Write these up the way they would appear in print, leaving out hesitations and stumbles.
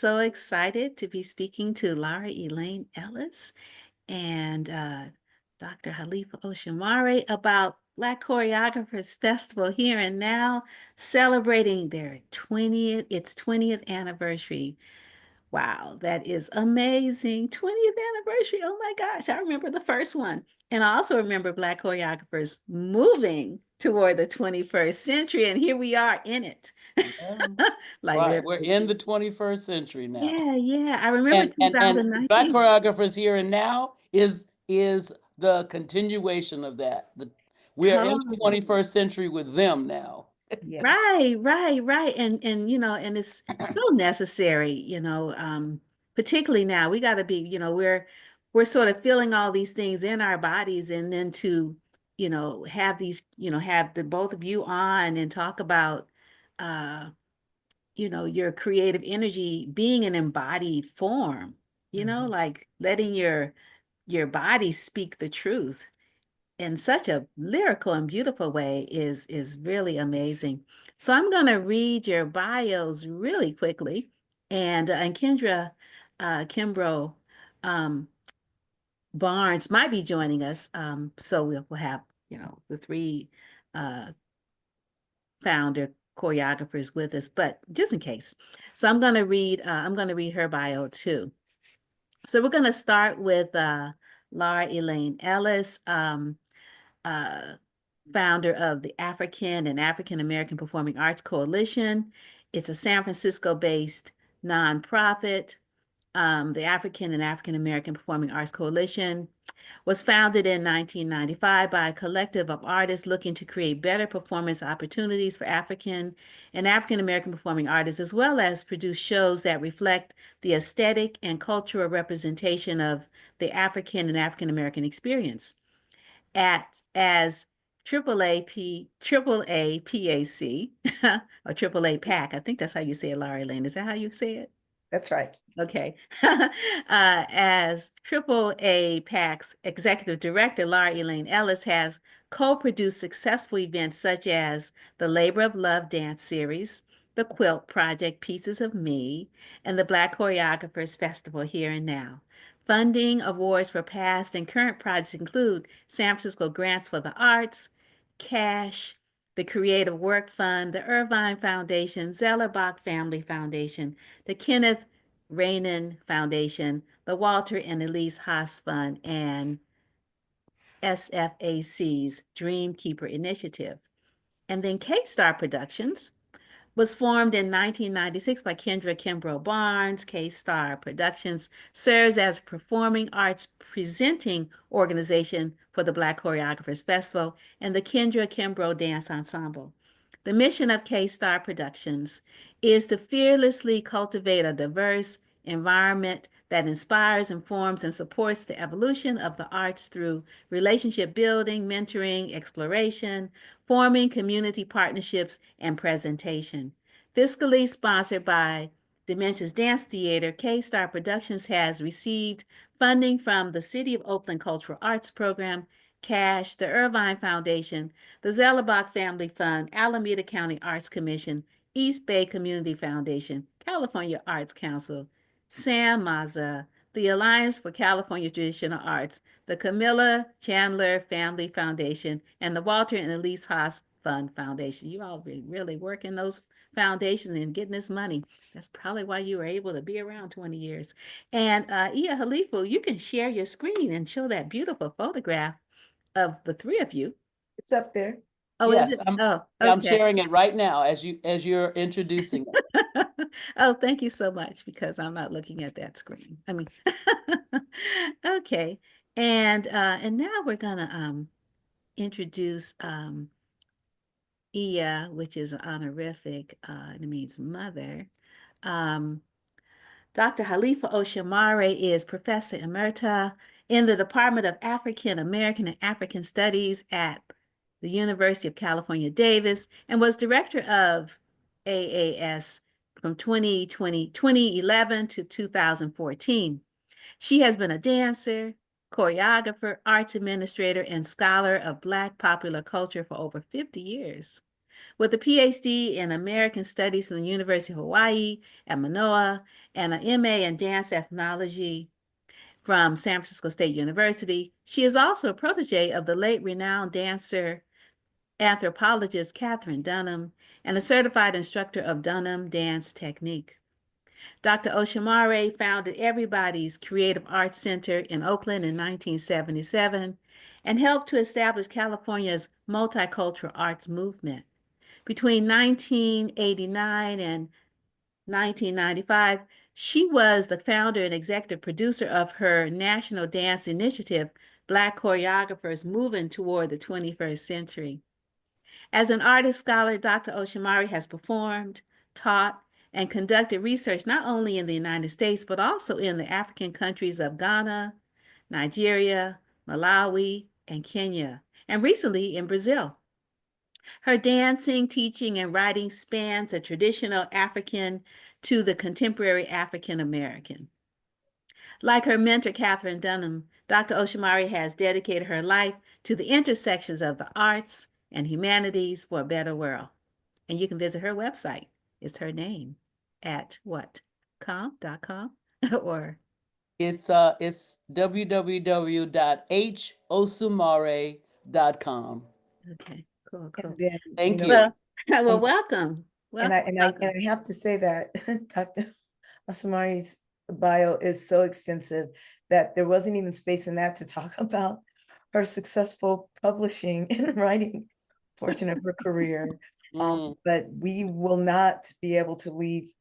so excited to be speaking to Elaine Ellis and Dr. Halifu Osumare about Black Choreographers Festival here and now, celebrating their 20th anniversary. Wow, that is amazing. 20th anniversary. Oh my gosh, I remember the first one. And I also remember Black choreographers moving toward the 21st century, and here we are in it. Yeah. Like Right. We're in literally. the 21st century now. Yeah. I remember And Black 2019. choreographers here and now is the continuation of that. We are in the Totally. 21st century with them now. Yes. Right. And and it's so necessary, particularly now. We got to be, we're sort of feeling all these things in our bodies, and then to, have these, have the both of you on and talk about your creative energy being an embodied form, Mhm. like letting your body speak the truth in such a lyrical and beautiful way is really amazing. So I'm going to read your bios really quickly, and Kendra Kimbrough um, Barnes might be joining us. So we'll have the three uh, founder choreographers with us, but just in case. So I'm going to read her bio too. So we're going to start with Elaine Ellis. Uh, Founder of the African and African American Performing Arts Coalition. It's a San Francisco-based nonprofit. The African and African American Performing Arts Coalition was founded in 1995 by a collective of artists looking to create better performance opportunities for African and African American performing artists, as well as produce shows that reflect the aesthetic and cultural representation of the African and African American experience as AAA PAC or AAA PAC. I think that's how you say it, Laurie Lane. Is that how you say it? That's right. Okay. As AAA PAC's executive director, Elaine Ellis has co-produced successful events such as the Labor of Love Dance Series, the Quilt Project Pieces of Me, and the Black Choreographers Festival Here and Now. Funding awards for past and current projects include San Francisco Grants for the Arts, CASH, the Creative Work Fund, the Irvine Foundation, Zellerbach Family Foundation, the Kenneth Rainin Foundation, the Walter and Elise Haas Fund, and SFAC's Dreamkeeper Initiative. And then K-Star Productions was formed in 1996 by Kendra Kimbrough Barnes. K-Star Productions serves as a performing arts presenting organization for the Black Choreographers Festival and the Kendra Kimbrough Dance Ensemble. The mission of K-Star Productions is to fearlessly cultivate a diverse environment that inspires, informs, and supports the evolution of the arts through relationship building, mentoring, exploration, forming community partnerships, and presentation. Fiscally sponsored by Dimensions Dance Theater, K-Star Productions has received funding from the City of Oakland Cultural Arts Program, CASH, the Irvine Foundation, the Zellerbach Family Fund, Alameda County Arts Commission, East Bay Community Foundation, California Arts Council, Sam Maza, the Alliance for California Traditional Arts, the Camilla Chandler Family Foundation, and the Walter and Elise Haas Fund Foundation. You all been really working those foundations and getting this money. That's probably why you were able to be around 20 years. And Iya Halifu, you can share your screen and show that beautiful photograph of the three of you. It's up there. Oh, is Yes, it? Oh, I'm okay. sharing it right now as you're introducing it. Oh, thank you so much, because I'm not looking at that screen. I mean, okay. And now we're gonna introduce Iya, which is an honorific, and it means mother. Um, Dr. Halifu Osumare is Professor Emerita in the Department of African American and African Studies at the University of California, Davis, and was director of AAS from 2011 to 2014. She has been a dancer, choreographer, arts administrator, and scholar of Black popular culture for over 50 years. With a PhD in American Studies from the University of Hawaii at Manoa and an MA in dance ethnology from San Francisco State University. She is also a protege of the late renowned dancer anthropologist Katherine Dunham and a certified instructor of Dunham dance technique. Dr. Osumare founded Everybody's Creative Arts Center in Oakland in 1977 and helped to establish California's multicultural arts movement. Between 1989 and 1995, she was the founder and executive producer of her national dance initiative, Black Choreographers Moving Toward the 21st Century. As an artist scholar, Dr. Osumare has performed, taught, and conducted research not only in the United States, but also in the African countries of Ghana, Nigeria, Malawi, and Kenya, and recently in Brazil. Her dancing, teaching, and writing spans the traditional African to the contemporary African American. Like her mentor, Katherine Dunham, Dr. Osumare has dedicated her life to the intersections of the arts and humanities for a better world. And you can visit her website. It's her name at what? .com or It's www.hosumare.com. okay, cool, And cool. then, Thank you. Well, well, um, welcome. and I Welcome. have to say that Dr. Osumare's bio is so extensive that there wasn't even space in that to talk about her successful publishing and writing portion of her career. But we will not be able to leave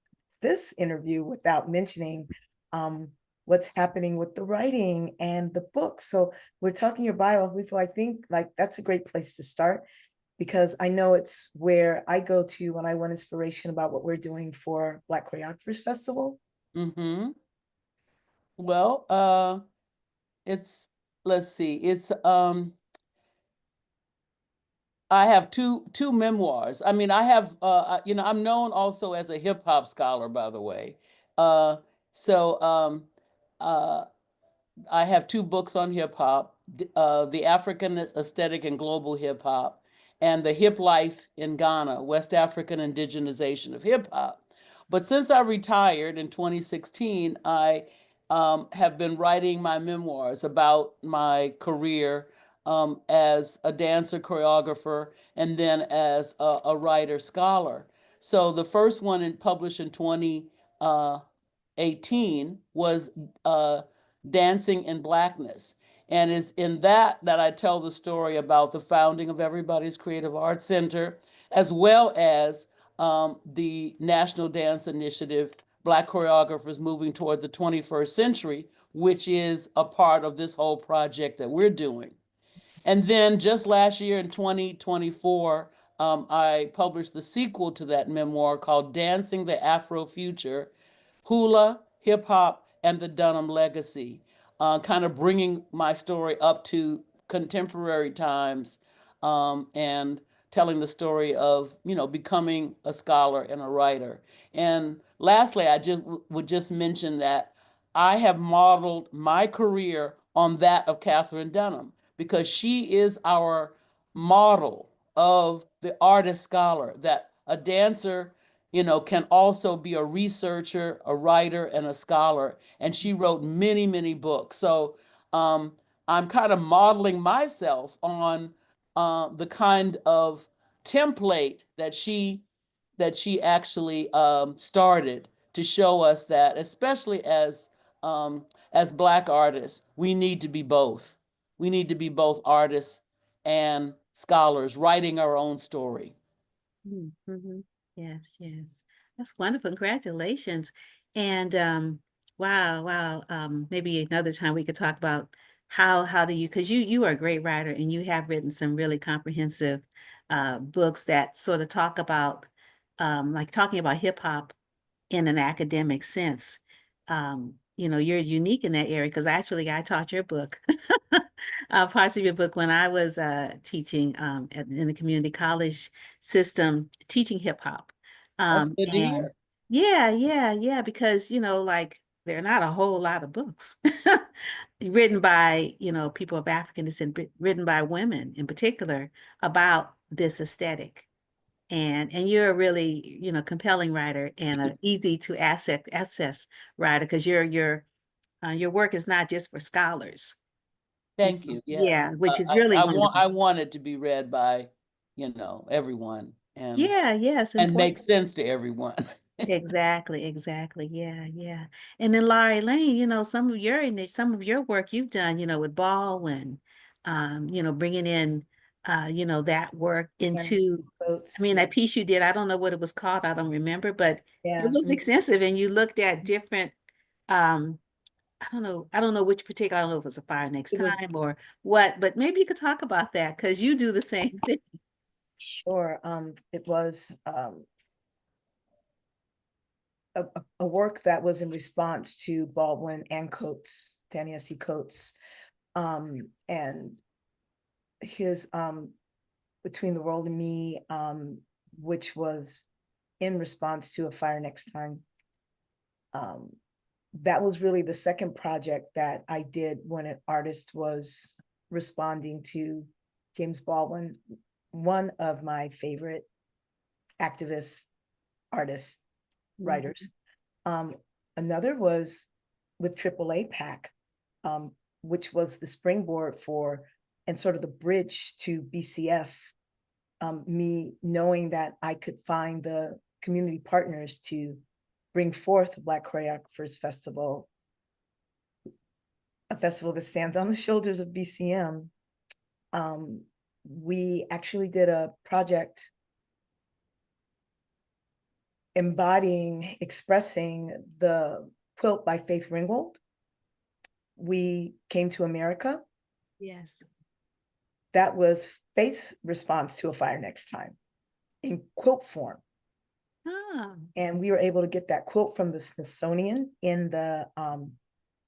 this interview without mentioning what's happening with the writing and the book. So we're talking your bio, Halifu. I think like that's a great place to start, because I know it's where I go to when I want inspiration about what we're doing for Black Choreographers Festival. Mm-hmm. Well, let's see, I have two memoirs. I mean, I have, I'm known also as a hip hop scholar, by the way. Uh, so uh, I have two books on hip hop, The African Aesthetic and Global Hip Hop, and The Hip Life in Ghana, West African Indigenization of Hip Hop. But since I retired in 2016, I have been writing my memoirs about my career as a dancer, choreographer, and then as a writer, scholar. So the first one published in 2018 was Dancing in Blackness. And it's in that I tell the story about the founding of Everybody's Creative Arts Center, as well as the National Dance Initiative, Black Choreographers Moving Toward the 21st Century, which is a part of this whole project that we're doing. And then just last year in 2024, I published the sequel to that memoir called Dancing the Afro Future, Hula, Hip Hop, and the Dunham Legacy, kind of bringing my story up to contemporary times, and telling the story of, becoming a scholar and a writer. And lastly, I would just mention that I have modeled my career on that of Katherine Dunham, because she is our model of the artist scholar, that a dancer, can also be a researcher, a writer, and a scholar. And she wrote many, many books. So I'm kind of modeling myself on the kind of template that she actually started to show us that, especially as Black artists, we need to be both. We need to be both artists and scholars, writing our own story. Mm-hmm. Yes, yes. That's wonderful. Congratulations. And wow. Maybe another time we could talk about how do you, because you are a great writer and you have written some really comprehensive books that sort of talk about like talking about hip hop in an academic sense. You're unique in that area because actually I taught your book, parts of your book when I was teaching in the community college system, teaching hip hop. That's good to And hear. yeah, because, like there are not a whole lot of books written by, people of African descent, written by women in particular about this aesthetic. And you're a really, you know, compelling writer and a easy to access writer, because your work is not just for scholars. Thank you. Yes. Yeah, which is really I wonderful. want it to be read by, you know, everyone Yeah, yes, and important. make sense to everyone. Exactly, exactly. Yeah, yeah. And then Laura Elaine, you know, some of your work you've done, you know, with Baldwin, you know, bringing in, you know, that work And into, I quotes. mean, that piece you did, I don't know what it was called, I don't remember, but it Yeah. was extensive, and you looked at different, um, I don't know which particular, I don't know if it was a fire next It was time or what, but maybe you could talk about that because you do the same thing. sure. It was a work that was in response to Baldwin and Coates, Danny S.C. Coates, and his Between the World and Me, which was in response to A Fire Next Time. That was really the second project that I did when an artist was responding to James Baldwin, one of my favorite activists, artists, writers. Um, Another was with AAA PAC, which was the springboard for and sort of the bridge to BCF. Me knowing that I could find the community partners to bring forth Black Choreographers Festival, a festival that stands on the shoulders of BCM. We actually did a project embodying, expressing the quilt by Faith Ringgold. We came to America. Yes. That was Faith's response to A Fire Next Time in quilt form. Ah, And we were able to get that quilt from the Smithsonian in the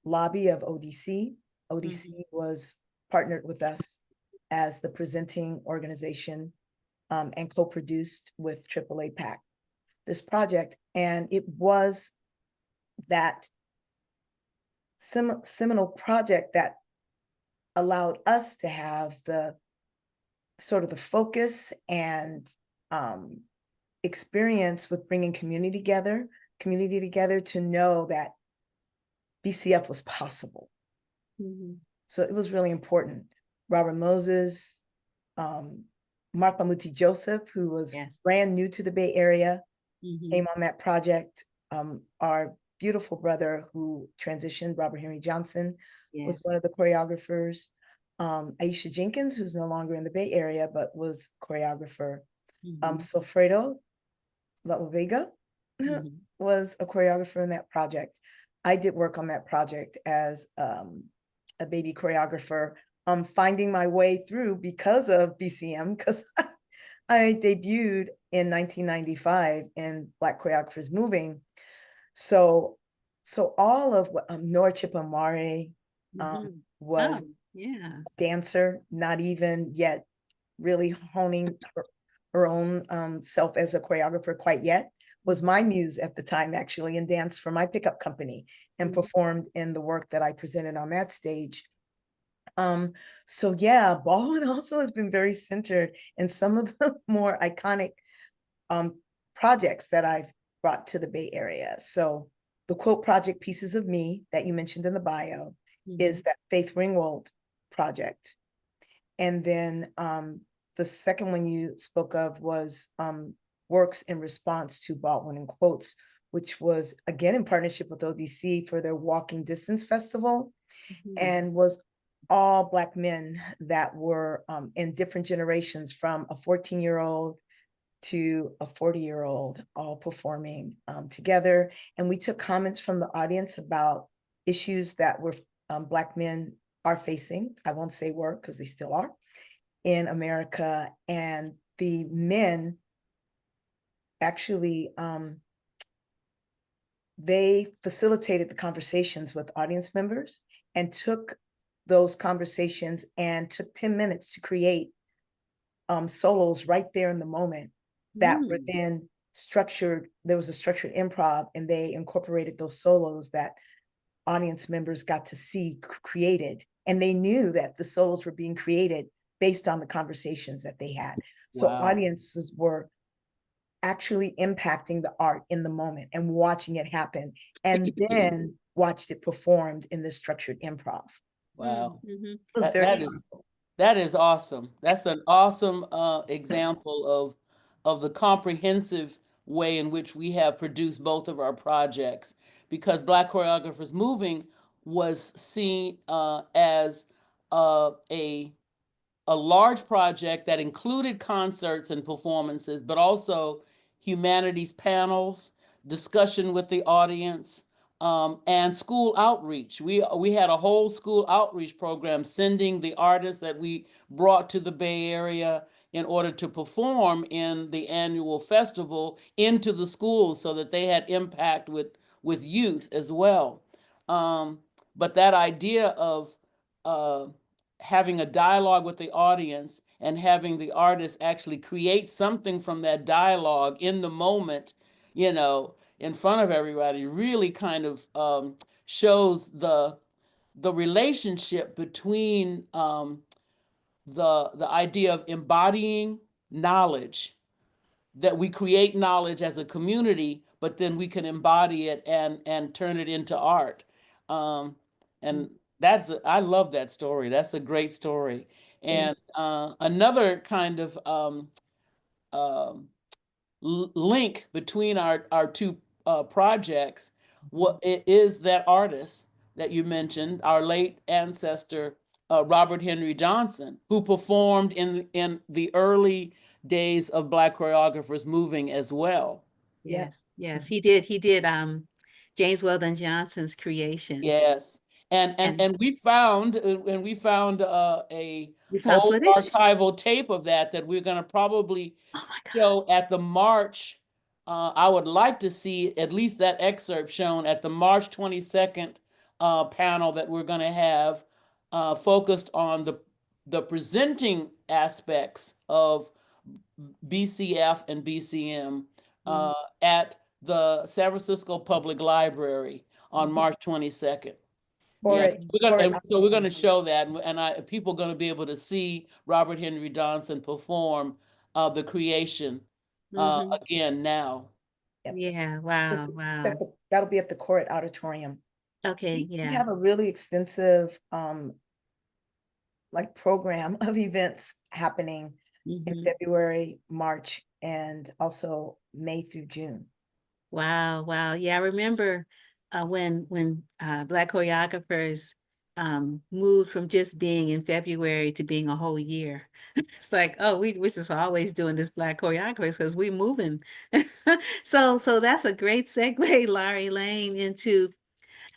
lobby of ODC. ODC was partnered with us as the presenting organization, and co-produced with AAA PAC this project. And it was that seminal project that allowed us to have the sort of the focus and experience with bringing community together to know that BCF was possible. So it was really important. Robert Moses, Mark Mamuti Joseph, who was brand new to the Bay Area, came on that project. Our beautiful brother who transitioned, Robert Henry Johnson, was one of the choreographers. Aisha Jenkins, who's no longer in the Bay Area, but was choreographer. Sofredo La Vega was a choreographer in that project. I did work on that project as a baby choreographer, finding my way through because of BCM, because I debuted in 1995 in Black Choreographers Moving. So all of what Nora Chipamare was a dancer, not even yet really honing her own self as a choreographer quite yet, was my muse at the time, actually, and danced for my pickup company and performed in the work that I presented on that stage. So yeah, Baldwin also has been very centered in some of the more iconic projects that I've brought to the Bay Area. So the quote project Pieces of Me that you mentioned in the bio is that Faith Ringgold project. And then the second one you spoke of was Works in Response to Baldwin in Quotes, which was again in partnership with ODC for their Walking Distance Festival, and was all Black men that were in different generations, from a 14-year-old to a 40-year-old, all performing together. And we took comments from the audience about issues that were Black men are facing. I won't say were, because they still are, in America. And the men actually, they facilitated the conversations with audience members and took those conversations and took 10 minutes to create solos right there in the moment that were then structured. There was a structured improv, and they incorporated those solos that audience members got to see created. And they knew that the solos were being created based on the conversations that they had. So audiences were actually impacting the art in the moment and watching it happen, and then watched it performed in this structured improv. Wow. Mm-hmm. It was That, very that is powerful. that is awesome. That's an awesome example of the comprehensive way in which we have produced both of our projects, because Black Choreographers Moving was seen as a large project that included concerts and performances, but also humanities panels, discussion with the audience, and school outreach. We had a whole school outreach program sending the artists that we brought to the Bay Area in order to perform in the annual festival into the schools so that they had impact with youth as well. Um, but that idea of uh, having a dialogue with the audience and having the artist actually create something from that dialogue in the moment, in front of everybody, really kind of shows the relationship between the idea of embodying knowledge, that we create knowledge as a community, but then we can embody it and turn it into art. Um, and I love that story. That's a great story. And another kind of um, link between our two projects, what it is that artist that you mentioned, our late ancestor Robert Henry Johnson, who performed in the early days of Black Choreographers Moving as well. Yeah. Yes, yes, he did. He did James Weldon Johnson's creation. Yes. And and And and we found a we found old footage. archival tape of that we're going to probably Oh my God. show at the March. I would like to see at least that excerpt shown at the March 22nd panel that we're going to have, focused on the presenting aspects of BCF and BCM Mhm. at the San Francisco Public Library on March 22nd. For Yeah, it, for it. so we're gonna show that, and people are gonna be able to see Robert Henry Johnson perform the creation Mhm. again now. Yep. Yeah, wow, wow. That'll be at the Court Auditorium. Okay, We yeah. have a really extensive like program of events happening in Mhm. February, March, and also May through June. Wow, wow. Yeah, I remember when Black choreographers moved from just being in February to being a whole year. It's like, oh, we're just always doing this Black choreographers because we moving. So that's a great segue, Laurie Lane, into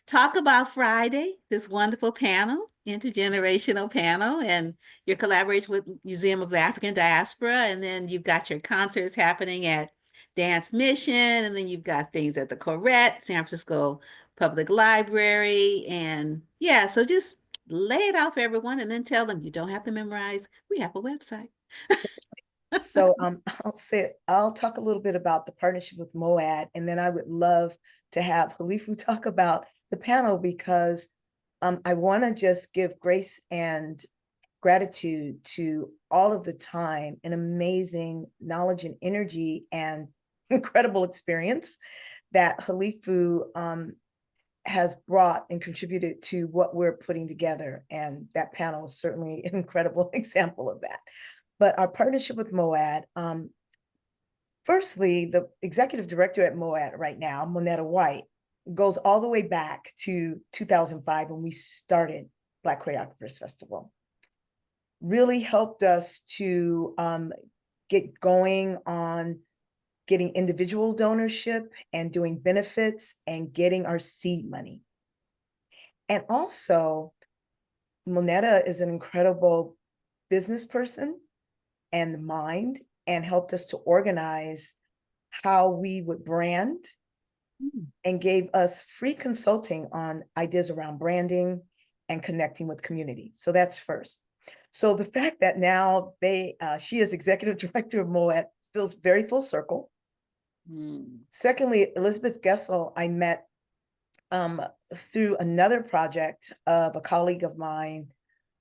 talk about Friday, this wonderful panel, intergenerational panel, and your collaboration with Museum of the African Diaspora. And then you've got your concerts happening at Dance Mission, and then you've got things at the Corette, San Francisco Public Library. And yeah, so just lay it out for everyone and then tell them you don't have to memorize. We have a website. So I'll talk a little bit about the partnership with MOAD, and then I would love to have Halifu talk about the panel, because I want to just give grace and gratitude to all of the time and amazing knowledge and energy and incredible experience that Halifu has brought and contributed to what we're putting together. And that panel is certainly an incredible example of that. But our partnership with MOAD, firstly, the executive director at MOAD right now, Monetta White, goes all the way back to 2005 when we started Black Choreographers Festival. Really helped us to get going on getting individual donorship and doing benefits and getting our seed money. And also, Monetta is an incredible business person and mind, and helped us to organize how we would brand and gave us free consulting on ideas around branding and connecting with community. So that's first. So the fact that now she is executive director of MOAD feels very full circle. Secondly, Elizabeth Gessel, I met through another project of a colleague of mine,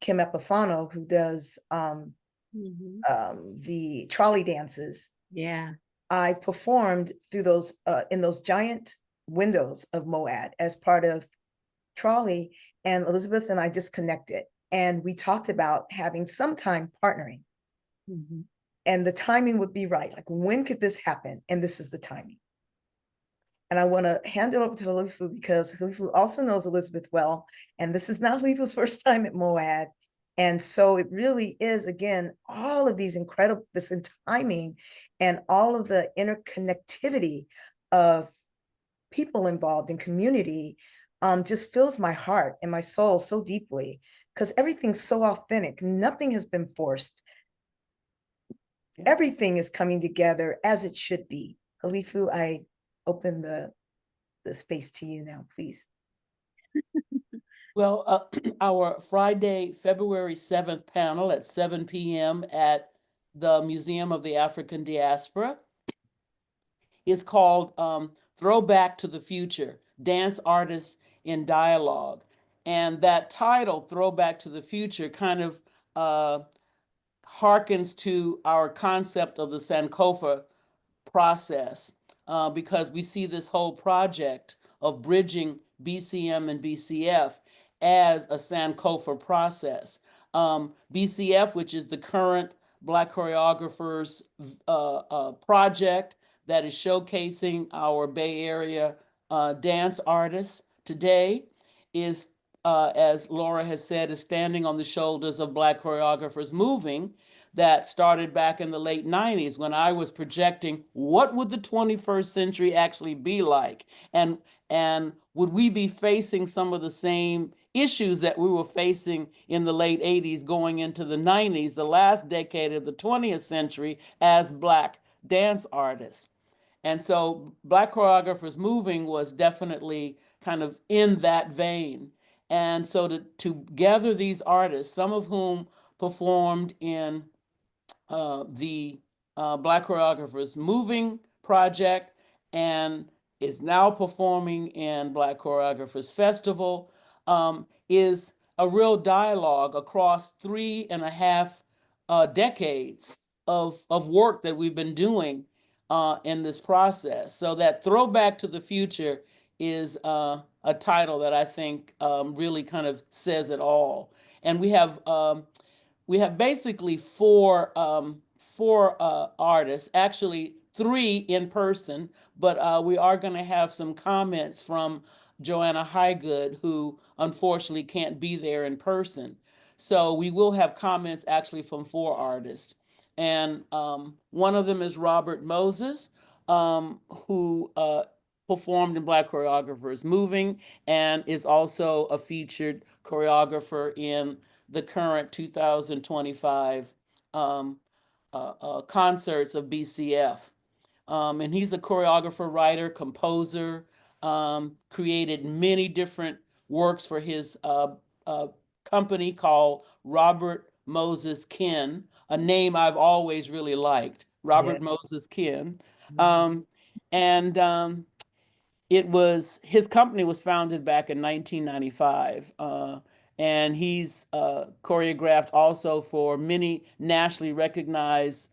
Kim Epifano, who does the trolley dances. Yeah. I performed through those in those giant windows of Moad as part of Trolley, and Elizabeth and I just connected, and we talked about having some time partnering. And the timing would be right. Like, when could this happen? And this is the timing. And I want to hand it over to Halifu because Halifu also knows Elizabeth well. And this is not Halifu's first time at Moad. And so it really is, again, all of these incredible, this in timing and all of the interconnectivity of people involved in community just fills my heart and my soul so deeply because everything's so authentic. Nothing has been forced. Yeah. Everything is coming together as it should be. Halifu, I open the space to you now, please. Well, our Friday, February 7th panel at 7 p.m. at the Museum of the African Diaspora is called Throwback to the Future, Dance Artists in Dialogue. And that title, Throwback to the Future, kind of harkens to our concept of the Sankofa process, because we see this whole project of bridging BCM and BCF as a Sankofa process. BCF, which is the current Black choreographers project that is showcasing our Bay Area dance artists today, is, as Laura has said, is standing on the shoulders of Black choreographers moving that started back in the late 90s when I was projecting what would the 21st century actually be like, and would we be facing some of the same issues that we were facing in the late 80s going into the 90s, the last decade of the 20th century, as Black dance artists. And so Black choreographers moving was definitely kind of in that vein. And so to gather these artists, some of whom performed in the Black Choreographers Moving Project and is now performing in Black Choreographers Festival, is a real dialogue across 3.5 decades of work that we've been doing in this process. So that Throwback to the Future is a title that I think really kind of says it all. And we have basically four artists, actually 3 in person, but we are going to have some comments from Joanna Highgood, who unfortunately can't be there in person. So we will have comments actually from 4 artists. And one of them is Robert Moses, who performed in Black Choreographers Moving and is also a featured choreographer in the current 2025 concerts of BCF. And he's a choreographer, writer, composer, created many different works for his company called Robert Moses Kin, a name I've always really liked, Robert Moses Kin. And his company was founded back in 1995. And he's choreographed also for many nationally recognized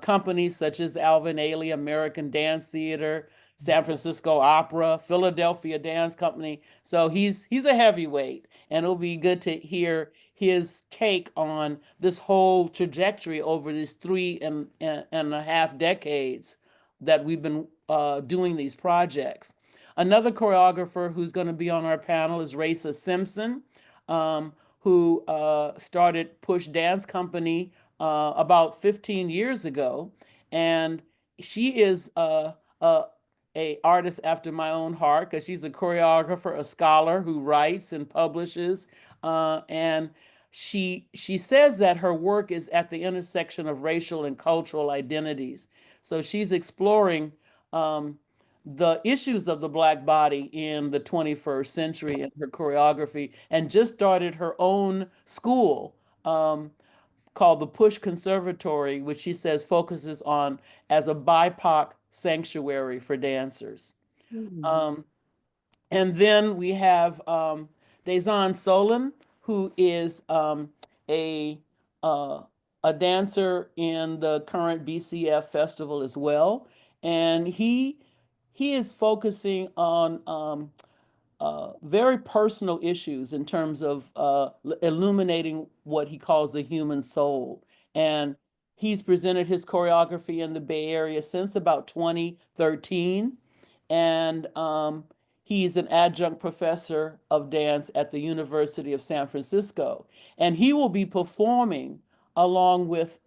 companies such as Alvin Ailey, American Dance Theater, San Francisco Opera, Philadelphia Dance Company. So he's a heavyweight, and it'll be good to hear his take on this whole trajectory over these 3.5 decades that we've been doing these projects. Another choreographer who's going to be on our panel is Raisa Simpson, who started Push Dance Company about 15 years ago. And she is a artist after my own heart because she's a choreographer, a scholar who writes and publishes. And she says that her work is at the intersection of racial and cultural identities. So she's exploring the issues of the Black body in the 21st century in her choreography, and just started her own school called the Push Conservatory, which she says focuses on as a BIPOC sanctuary for dancers. And then we have Dezon Solon, who is a a dancer in the current BCF festival as well, and he is focusing on very personal issues in terms of illuminating what he calls the human soul. And he's presented his choreography in the Bay Area since about 2013. And he's an adjunct professor of dance at the University of San Francisco. And he will be performing along with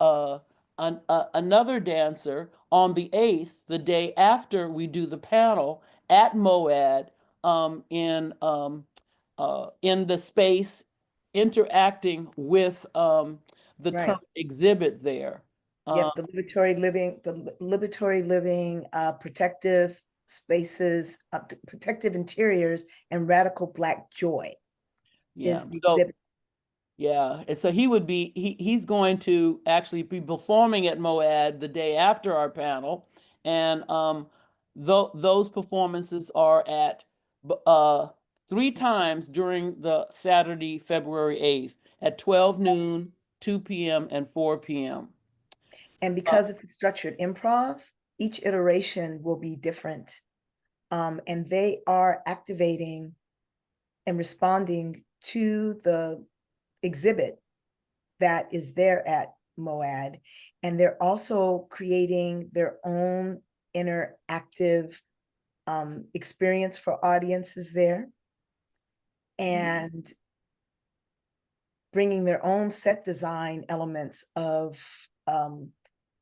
another dancer on the 8th, the day after we do the panel at MOAD, in the space, interacting with the Right. current exhibit there. Yep, the liberatory living, protective spaces, protective interiors, and radical Black joy Yeah. is the So exhibit. yeah, and so he's going to actually be performing at MOAD the day after our panel, and those performances are at uh 3 times during the Saturday, February 8th at 12 noon, 2 p.m., and 4 p.m. And because it's a structured improv, each iteration will be different. And they are activating and responding to the exhibit that is there at MOAD. And they're also creating their own interactive experience for audiences there, and bringing their own set design elements of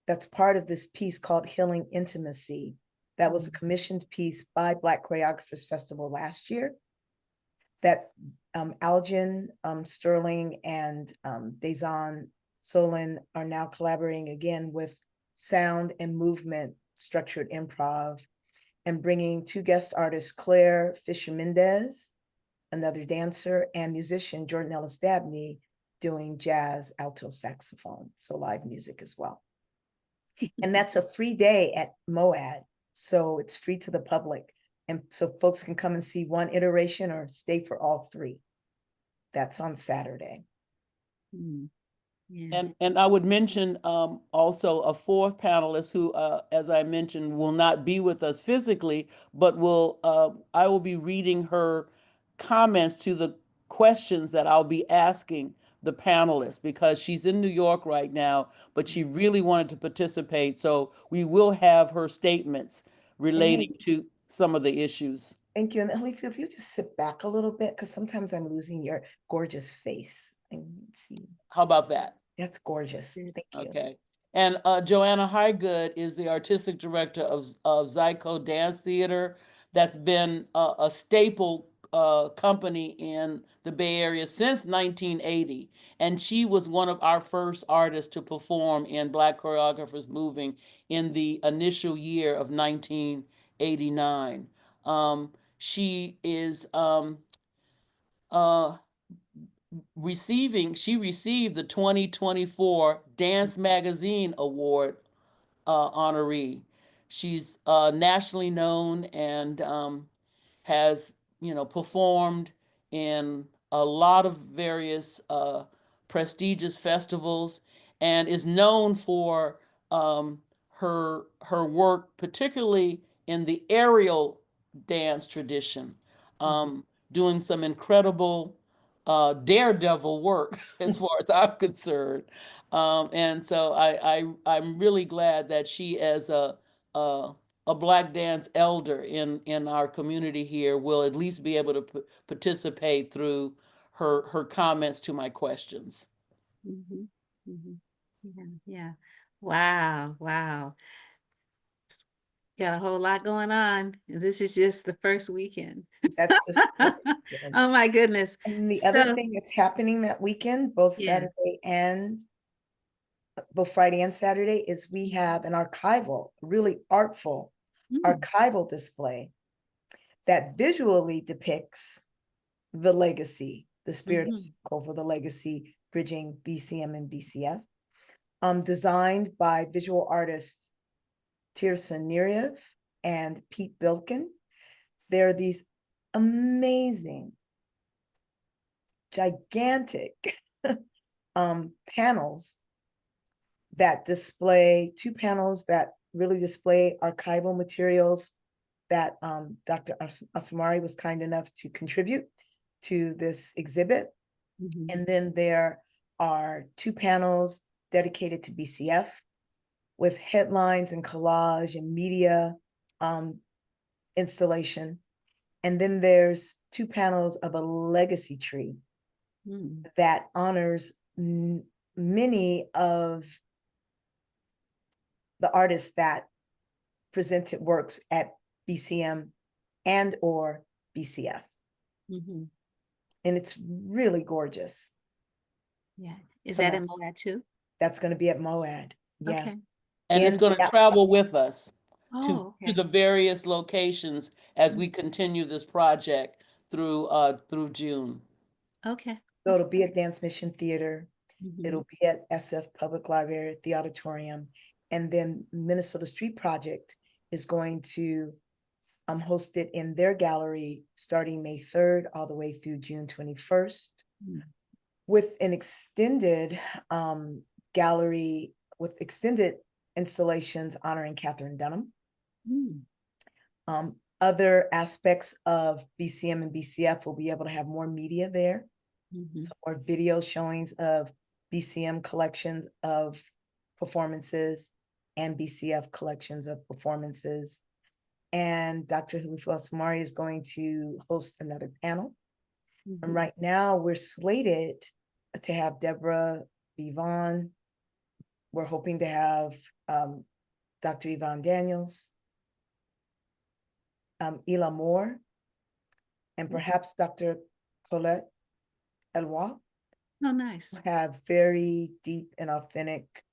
that's part of this piece called Healing Intimacy. That was a commissioned piece by Black Choreographers Festival last year that Algin Sterling and Dezan Solon are now collaborating again with sound and movement structured improv, and bringing 2 guest artists, Claire Fisher-Mendez, another dancer, and musician Jordan Ellis Dabney, doing jazz, alto saxophone, so live music as well. And that's a free day at MOAD, so it's free to the public. And so folks can come and see one iteration or stay for all 3. That's on Saturday. Yeah. And I would mention also a 4th panelist who, as I mentioned, will not be with us physically, but I will be reading her comments to the questions that I'll be asking the panelists, because she's in New York right now, but she really wanted to participate. So we will have her statements relating to some of the issues. Thank you. And Halifu, if you just sit back a little bit, because sometimes I'm losing your gorgeous face. And see, How about that? that's gorgeous. Thank you. Okay. And Joanna Highgood is the artistic director of Zyko Dance Theater. That's been a staple company in the Bay Area since 1980. And she was one of our first artists to perform in Black Choreographers Moving in the initial year of 1989. She is she received the 2024 Dance Magazine Award honoree. She's nationally known and has, performed in a lot of various prestigious festivals, and is known for her work, particularly in the aerial dance tradition, doing some incredible daredevil work as far as I'm concerned. And so I'm really glad that she, as a Black dance elder in our community here, will at least be able to participate through her comments to my questions. Yeah. Wow. Wow. Got a whole lot going on. This is just the first weekend. That's just Oh my goodness. And the other thing that's happening that weekend, both Friday and Saturday, is we have an archival, really artful archival display that visually depicts the legacy, the spirit of Sankofa, the legacy bridging BCM and BCF, designed by visual artists Tirsa Niriev and Pete Bilkin. There are these amazing, gigantic panels that display, 2 panels that really display archival materials that Dr. Osumare was kind enough to contribute to this exhibit. Mhm. And then there are 2 panels dedicated to BCF with headlines and collage and media installation. And then there's 2 panels of a legacy tree Mm. that honors many of the artists that presented works at BCM and or BCF. Mhm. And it's really gorgeous. Yeah. Is So that in Moab too? that's going to be at Moab. Yeah. Okay. And it's And going to travel with us Oh, to okay. the various locations as we continue this project through June. Okay. so it'll be at Dance Mission Theater. Mhm. It'll be at SF Public Library, at the auditorium. And then Minnesota Street Project is going to host it in their gallery starting May 3rd all the way through June 21st. Mm. With an extended gallery with extended installations honoring Catherine Dunham. Mm. Other aspects of BCM and BCF will be able to have more media there. Mhm. So more video showings of BCM collections of performances and BCF collections of performances. And Dr. Halifu Osumare is going to host another panel. And Mhm. right now we're slated to have Deborah Yvonne. We're hoping to have Dr. Yvonne Daniels, Ela Moore, and perhaps Dr. Colette Eloi Oh, nice. have very deep and authentic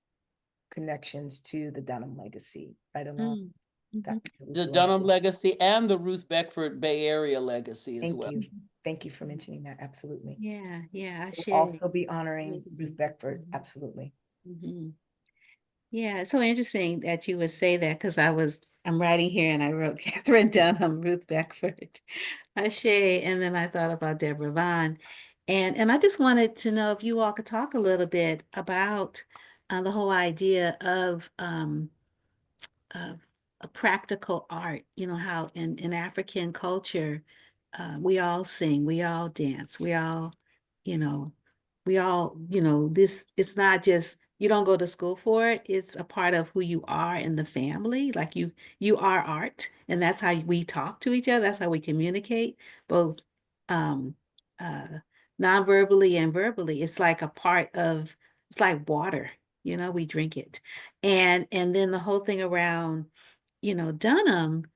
connections to the Dunham legacy, right along Mm. Mhm. Dr. The Halifu Dunham Osumare. legacy and the Ruth Beckford Bay Area legacy as Thank well. you. Thank you for mentioning that. Absolutely. Yeah, yeah, I We'll share. also be honoring Ruth Mhm. Beckford. Absolutely. Mhm. Yeah, it's so interesting that you would say that because I'm writing here and I wrote Catherine Dunham, Ruth Beckford, Ashe, and then I thought about Deborah Vaughn. And I just wanted to know if you all could talk a little bit about the whole idea of a practical art, how in African culture, we all sing, we all dance, you know, it's not just, you don't go to school for it. It's a part of who you are in the family. Like you are art, and that's how we talk to each other. That's how we communicate, both um, uh, non-verbally and verbally. It's like it's like water, we drink it. And then the whole thing around, Dunham,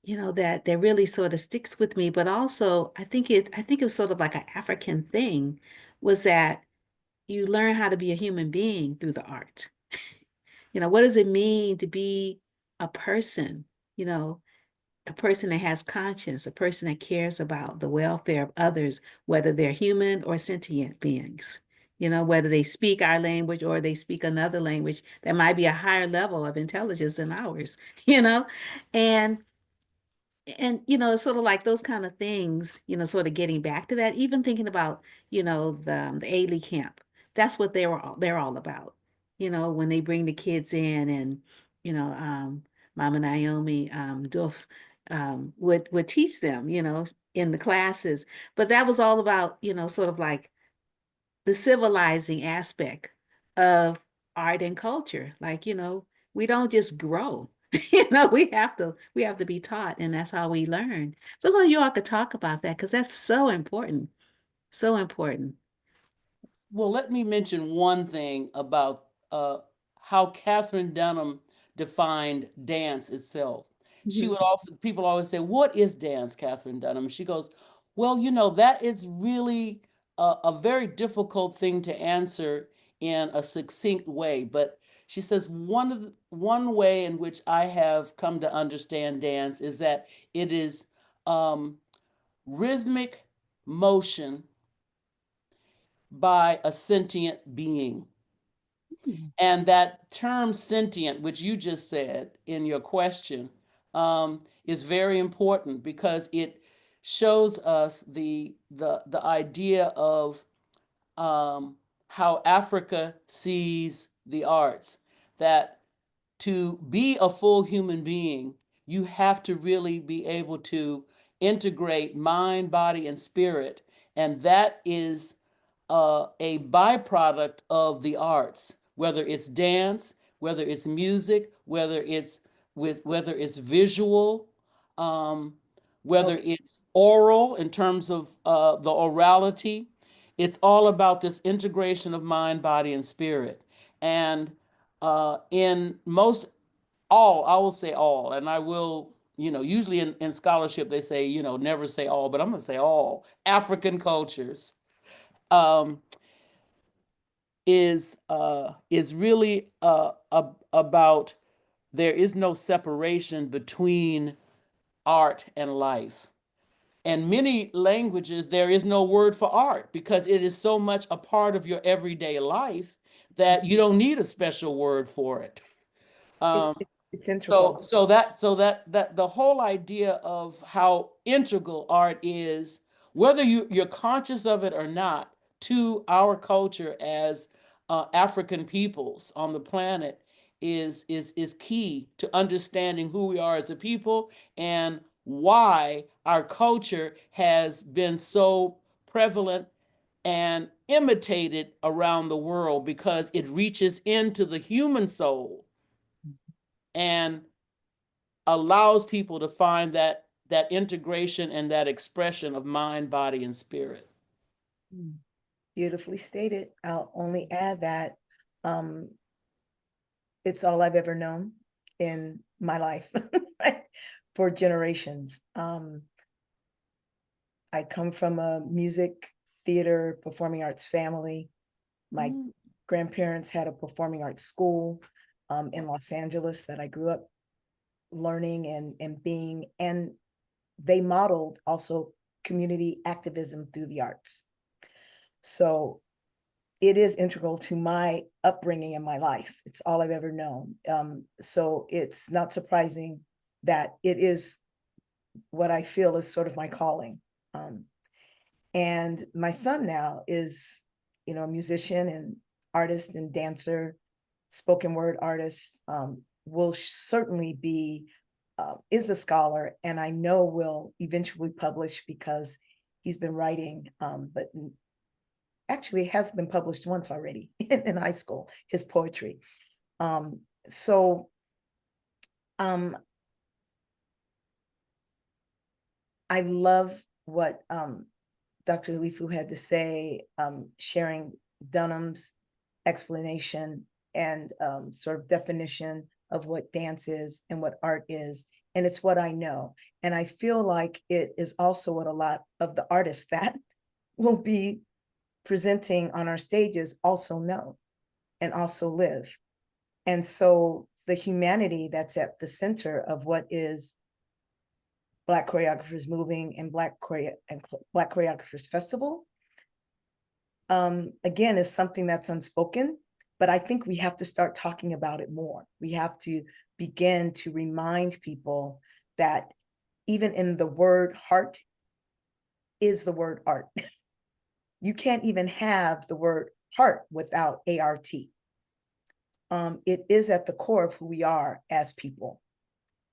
that really sort of sticks with me, but also I think it was sort of like an African thing, was that you learn how to be a human being through the art. What does it mean to be a person, you know, a person that has conscience, a person that cares about the welfare of others, whether they're human or sentient beings, whether they speak our language or they speak another language that might be a higher level of intelligence than ours, you know? And it's sort of like those kind of things, sort of getting back to that, even thinking about, the Ailey camp. That's what they're all about. When they bring the kids in and, Mama Naomi Duff would teach them, in the classes. But that was all about, sort of like the civilizing aspect of art and culture. Like, we don't just grow. We have to be taught, and that's how we learn. So well, you all could talk about that because that's so important. So important. Well, let me mention one thing about how Catherine Dunham defined dance itself. She Mhm. would often, people always say, "What is dance, Catherine Dunham?" She goes, "Well, that is really a very difficult thing to answer in a succinct way." But she says one way in which I have come to understand dance is that it is um, rhythmic motion by a sentient being. Mm. And that term sentient, which you just said in your question, is very important because it shows us the idea of how Africa sees the arts. that to be a full human being, you have to really be able to integrate mind, body, and spirit. And that is a byproduct of the arts, whether it's dance, whether it's music, whether it's visual, um, whether Okay. it's oral in terms of the orality. It's all about this integration of mind, body, and spirit. And in most all, I will say all, and I will, usually in scholarship they say, never say all, but I'm gonna say all African cultures um, is really about there is no separation between art and life. In many languages, there is no word for art because it is so much a part of your everyday life that you don't need a special word for it. It, Um, it, it's So, integral. so that the whole idea of how integral art is, whether you're conscious of it or not, to our culture as African peoples on the planet is key to understanding who we are as a people and why our culture has been so prevalent and imitated around the world because it reaches into the human soul and allows people to find that integration and that expression of mind, body, and spirit. Beautifully stated. I'll only add that um, it's all I've ever known in my life right? For generations. I come from a music, theater, performing arts family. My grandparents had a performing arts school in Los Angeles that I grew up learning and being, and they modeled also community activism through the arts. So it is integral to my upbringing in my life. It's all I've ever known. So it's not surprising that it is what I feel is sort of my calling. And my son now is, a musician and artist and dancer, spoken word artist, will certainly be, is a scholar, and I know will eventually publish because he's been writing, but actually has been published once already in high school, his poetry. So I love what Dr. Halifu had to say, sharing Dunham's explanation and sort of definition of what dance is and what art is. And it's what I know. And I feel like it is also what a lot of the artists that will be presenting on our stages also know and also live. And so the humanity that's at the center of what is Black Choreographers Moving and Black Choreographers Festival, again, is something that's unspoken, but I think we have to start talking about it more. We have to begin to remind people that even in the word heart is the word art. You can't even have the word heart without ART. It is at the core of who we are as people.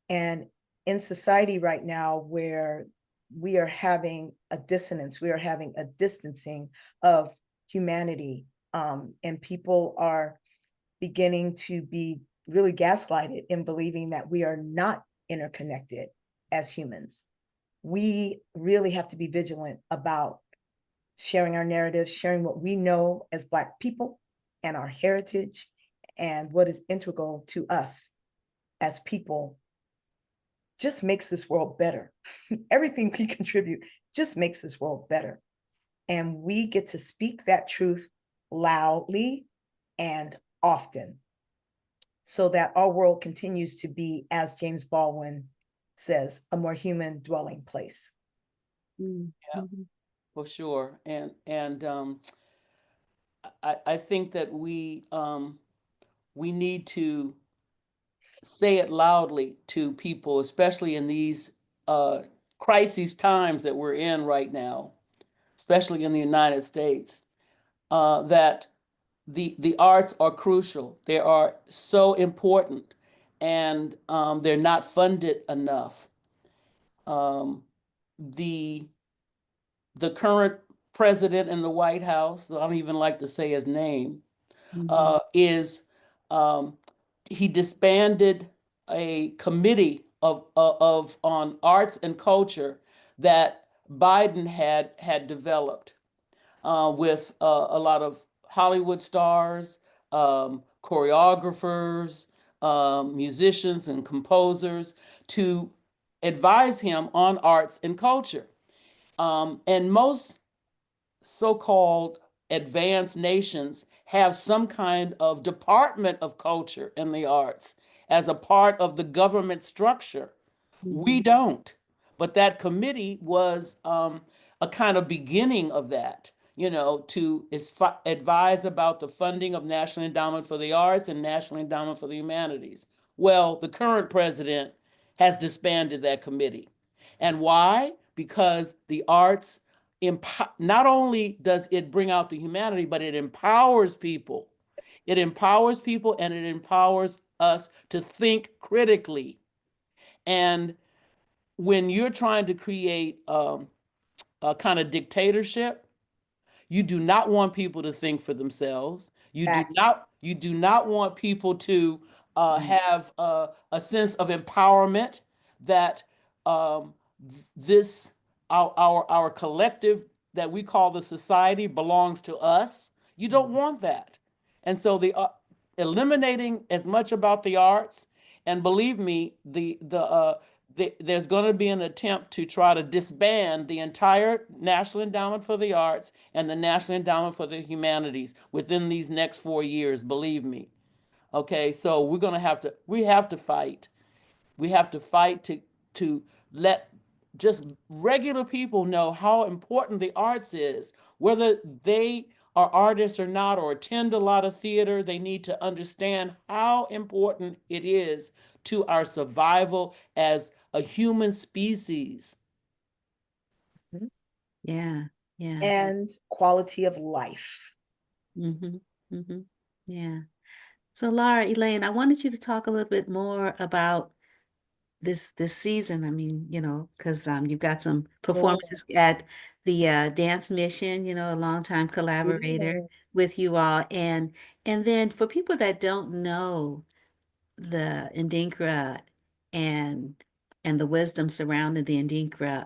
And in society right now, where we are having a dissonance, we are having a distancing of humanity, and people are beginning to be really gaslighted in believing that we are not interconnected as humans. We really have to be vigilant about sharing our narrative, sharing what we know as Black people and our heritage and what is integral to us as people just makes this world better. Everything we contribute just makes this world better. And we get to speak that truth loudly and often so that our world continues to be, as James Baldwin says, a more human dwelling place. Yeah, for sure. And I think that we need to say it loudly to people, especially in these crisis times that we're in right now, especially in the United States, that the arts are crucial. They are so important, and they're not funded enough. Um, the the current president in the White House, I don't even like to say his name, Mhm. is he disbanded a committee of on arts and culture that Biden had developed with a lot of Hollywood stars, choreographers, musicians, and composers to advise him on arts and culture. And most so-called advanced nations have some kind of department of culture and the arts as a part of the government structure. We Mhm. don't. But that committee was a kind of beginning of that, to advise about the funding of National Endowment for the Arts and National Endowment for the Humanities. Well, the current president has disbanded that committee. And why? Because the arts, not only does it bring out the humanity, but it empowers people. It empowers people and it empowers us to think critically. And when you're trying to create a kind of dictatorship, you do not want people to think for themselves. Fact. You do not want people to Mm. have a sense of empowerment that um, this our collective that we call the society belongs to us. You don't want that, and so the eliminating as much about the arts, and believe me, there's going to be an attempt to try to disband the entire National Endowment for the Arts and the National Endowment for the Humanities within these next 4 years, believe me. Okay, so we have to fight. We have to fight to let just regular people know how important the arts is. Whether they are artists or not, or attend a lot of theater, they need to understand how important it is to our survival as a human species. Mhm. Yeah, yeah. And quality of life. Mm-hmm. Mm-hmm. Yeah. So Laura, Elaine, I wanted you to talk a little bit more about this season. I mean, because you've got some Oh, performances at the Dance Mission, a longtime collaborator yeah. with you all. And then for people that don't know the Ndinkra and and the wisdom surrounding the Ndinkra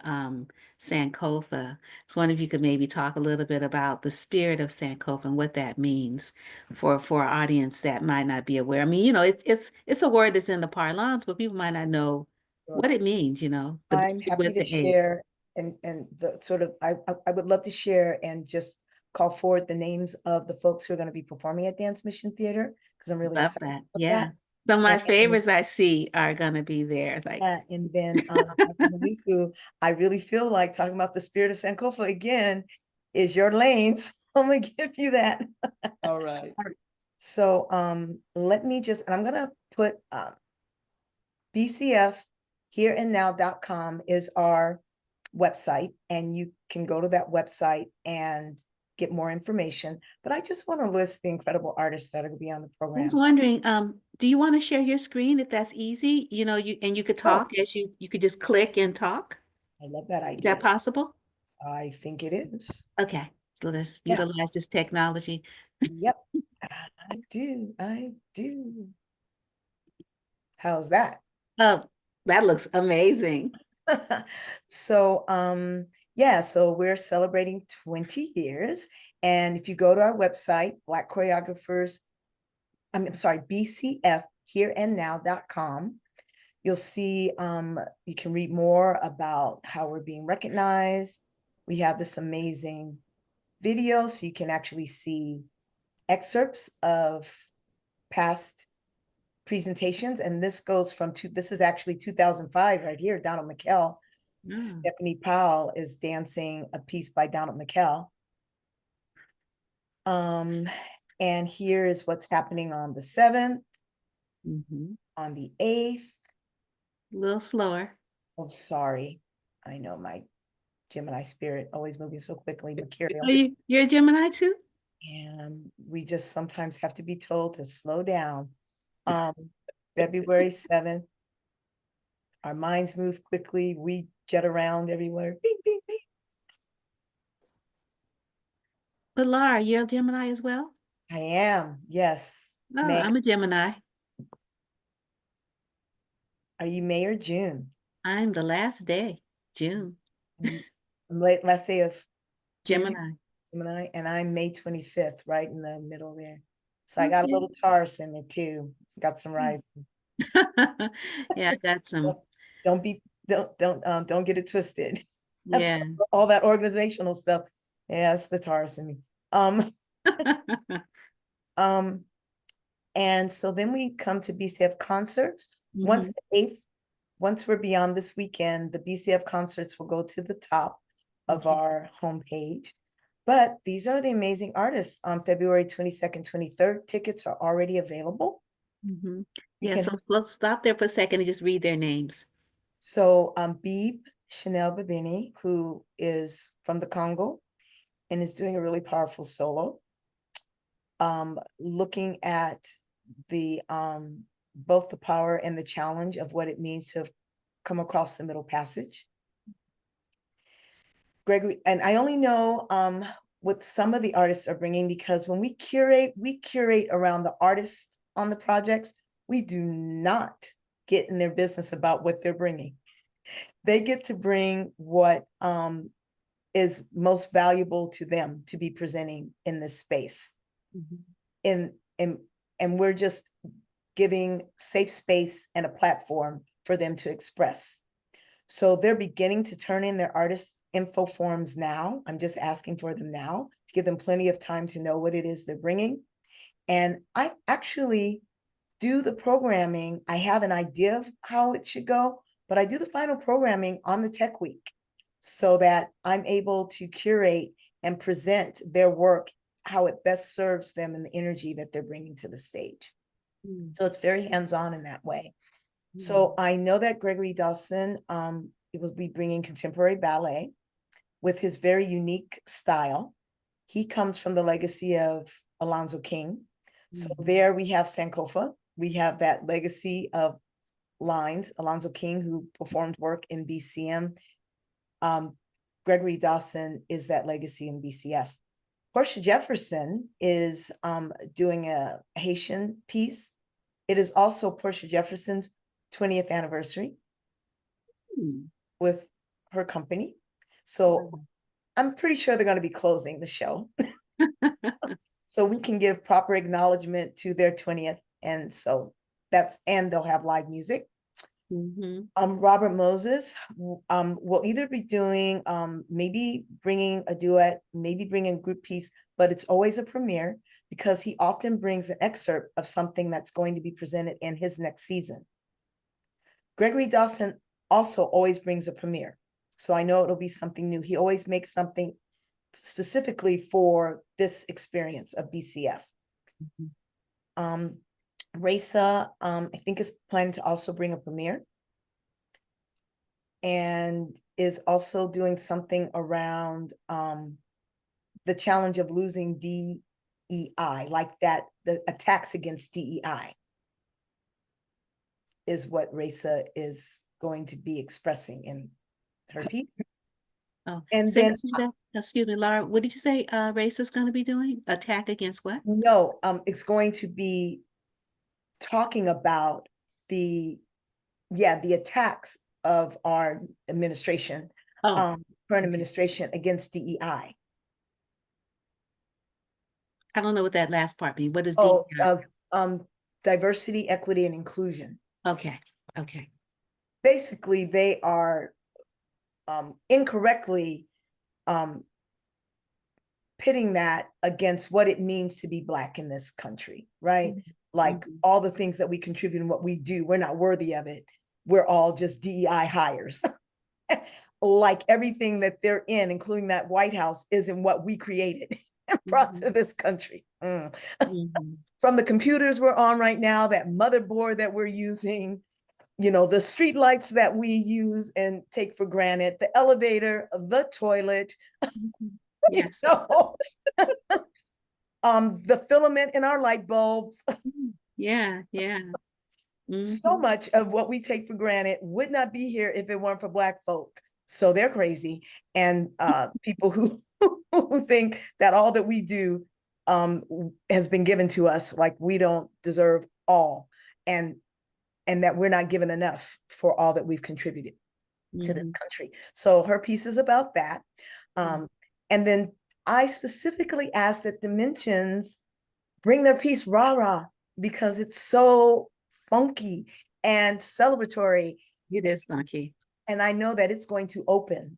Sankofa. So wonder if you could maybe talk a little bit about the spirit of Sankofa and what that means for our audience that might not be aware. I mean, it's a word that's in the parlance, but people might not know Sure. what it means, the I'm B happy with to the A. share and the sort of I would love to share and just call forward the names of the folks who are going to be performing at Dance Mission Theater because I'm really Love excited that. about Yeah. that. Some of my And favorites I see are gonna be there. Like, and then Dr. Halifu, I really feel like talking about the spirit of Sankofa again is your lane. So I'm gonna give you that. All right. So let me just, and I'm gonna put BCFHereandNow.com is our website, and you can go to that website and get more information. But I just want to list the incredible artists that are going to be on the I was program. wondering, do you want to share your screen if that's easy? You could Oh, talk as you could just click and talk. I love that Is that idea. possible? I think it is. Okay, so let's Yeah. utilize this technology. Yep. I do. I do. How's that? Oh, that looks amazing. So yeah, so we're celebrating 20 years. And if you go to our website, Black Choreographers, I'm sorry, BCFHereandNow.com, you'll see you can read more about how we're being recognized. We have this amazing video, so you can actually see excerpts of past presentations. And this goes from this is actually 2005 right here. Donald McKell, Oh. Stephanie Powell is dancing a piece by Donald McKell. And here is what's happening on the 7th, on the 8th. A little slower. Oh, sorry. I know my Gemini spirit always moving so quickly, Oh, mercurial. you're a Gemini too? And we just sometimes have to be told to slow down. February 7th, our minds move quickly. We jet around everywhere. Bing, bing, bing. But Laura, you're a Gemini as well? I am, yes. Oh, May. I'm a Gemini. Are you May or June? I'm the last day, June. Last day of Gemini. Gemini, and I'm May 25th, right in the middle there. So I got a Okay. little Taurus in there too. It's got some rising. Yeah, I got some. Don't get it twisted. Yeah. All that organizational stuff. Yeah, it's the Taurus in me. And so then we come to BCF concerts. Once Mhm. the 8th, once we're beyond this weekend, the BCF concerts will go to the top of Okay. our homepage. But these are the amazing artists on February 22nd, 23rd. Tickets are already available. Mhm. You Yeah, can, so let's stop there for a second and just read their names. so Beeb Chanel Babini, who is from the Congo and is doing a really powerful solo. Looking at the both the power and the challenge of what it means to have come across the Middle Passage. Gregory, and I only know what some of the artists are bringing, because when we curate around the artists on the projects. We do not get in their business about what they're bringing. They get to bring what is most valuable to them to be presenting in this space. Mhm. And we're just giving safe space and a platform for them to express. So they're beginning to turn in their artist info forms now. I'm just asking for them now to give them plenty of time to know what it is they're bringing. And I actually do the programming. I have an idea of how it should go, but I do the final programming on the tech week so that I'm able to curate and present their work how it best serves them and the energy that they're bringing to the stage. Mm. So it's very hands-on in that way. Mm. So I know that Gregory Dawson it will be bringing contemporary ballet with his very unique style. He comes from the legacy of Alonzo King. So there we have Sankofa. We have that legacy of lines. Alonzo King, who performed work in BCM. Gregory Dawson is that legacy in BCF. Portia Jefferson is doing a Haitian piece. It is also Portia Jefferson's 20th anniversary Mm. with her company. So I'm pretty sure they're going to be closing the show. So we can give proper acknowledgement to their 20th. And so and they'll have live music. Mhm. Robert Moses will either be doing maybe bringing a duet, maybe bringing a group piece, but it's always a premiere because he often brings an excerpt of something that's going to be presented in his next season. Gregory Dawson also always brings a premiere, so I know it'll be something new. He always makes something specifically for this experience of BCF. Raisa, I think, is planning to also bring a premiere and is also doing something around the challenge of losing DEI, like that, the attacks against DEI is what Raisa is going to be expressing in her piece. Oh, And say then that, say that. Excuse me, Laura, what did you say race is going to be doing? Attack against what? no, it's going to be talking about the attacks of our administration, Oh, current okay. administration against DEI. I don't know what that last part means. What does Oh, DEI? diversity, equity, and inclusion. Okay, okay. Basically, they are incorrectly pitting that against what it means to be Black in this country, right? Like all the things that we contribute and what we do, we're not worthy of it. We're all just DEI hires. Like everything that they're in, including that White House, isn't what we created and brought to this country. From the computers we're on right now, that motherboard that we're using, you know, the street lights that we use and take for granted, the elevator, the toilet. Yes. So the filament in our light bulbs. Yeah, yeah. So much of what we take for granted would not be here if it weren't for Black folk. So they're crazy. And people who who think that all that we do has been given to us, like we don't deserve all, and that we're not given enough for all that we've contributed to this country. So her piece is about that. And then I specifically asked that Dimensions bring their piece rah-rah, because it's so funky and celebratory. It is funky. And I know that it's going to open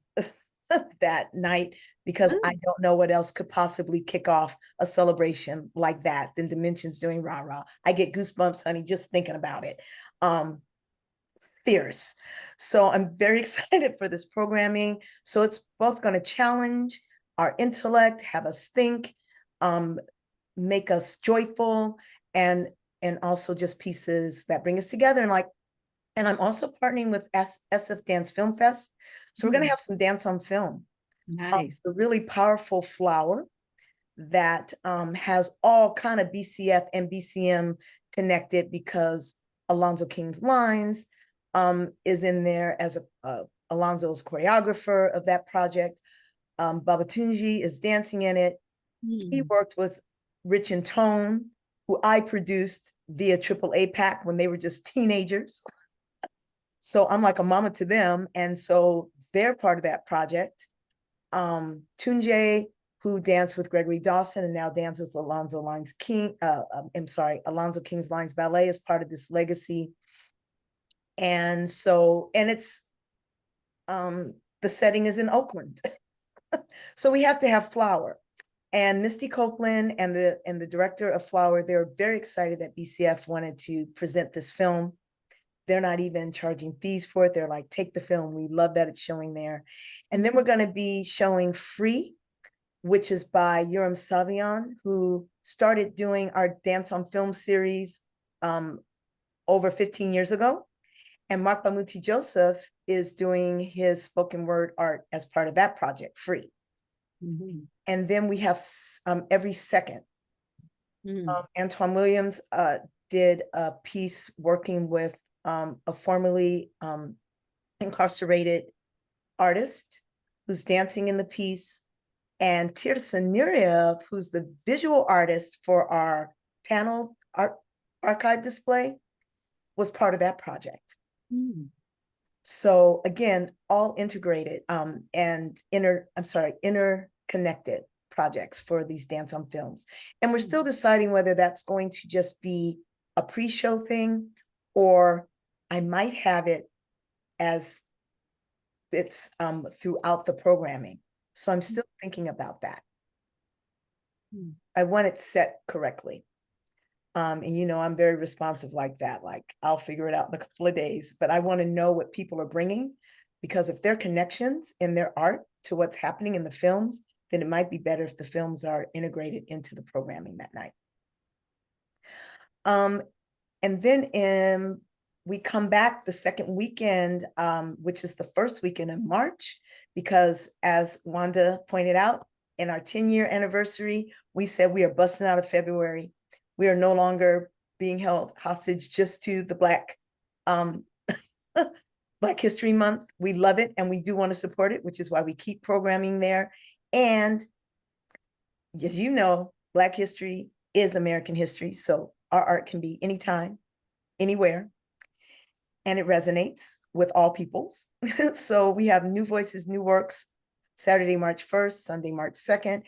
that night, because I don't know what else could possibly kick off a celebration like that than Dimensions doing rah-rah. I get goosebumps, honey, just thinking about it. Fierce. So I'm very excited for this programming. So it's both going to challenge our intellect, have us think, make us joyful, and also just pieces that bring us together. And I'm also partnering with SF Dance Film Fest. So we're going to have some dance on film. Nice. A really powerful flower that has all kind of BCF and BCM connected, because Alonzo King's Lines is in there as Alonzo's choreographer of that project. Babatunji is dancing in it. He worked with Rich and Tone, who I produced via Triple APAC when they were just teenagers. So I'm like a mama to them. And so they're part of that project. Tunje, who danced with Gregory Dawson and now dances with Alonzo King's Lines Ballet, is part of this legacy. And so, and it's, the setting is in Oakland. So we have to have Flower. And Misty Copeland and the director of Flower, they're very excited that BCF wanted to present this film. They're not even charging fees for it. They're like, take the film. We love that it's showing there. And then we're going to be showing Free, which is by Yoram Savion, who started doing our Dance on Film series over 15 years ago. And Mark Bamuti Joseph is doing his spoken word art as part of that project, Free. And then we have Every Second. Antoine Williams did a piece working with a formerly incarcerated artist who's dancing in the piece, and Tirsa Nureyev, who's the visual artist for our panel art archive display, was part of that project. So again, all integrated and interconnected projects for these dance on films. And we're still deciding whether that's going to just be a pre-show thing, or I might have it as it's throughout the programming. So I'm still thinking about that. I want it set correctly. And you know, I'm very responsive like that. Like, I'll figure it out in a couple of days, but I want to know what people are bringing, because if there are connections in their art to what's happening in the films, then it might be better if the films are integrated into the programming that night. And then we come back the second weekend, which is the first weekend in March, because as Wanda pointed out, in our 10-year anniversary, we said we are busting out of February. We are no longer being held hostage just to the Black History Month. We love it and we do want to support it, which is why we keep programming there. And as you know, Black history is American history. So our art can be anytime, anywhere, and it resonates with all peoples. So we have new voices, new works, Saturday, March 1st, Sunday, March 2nd.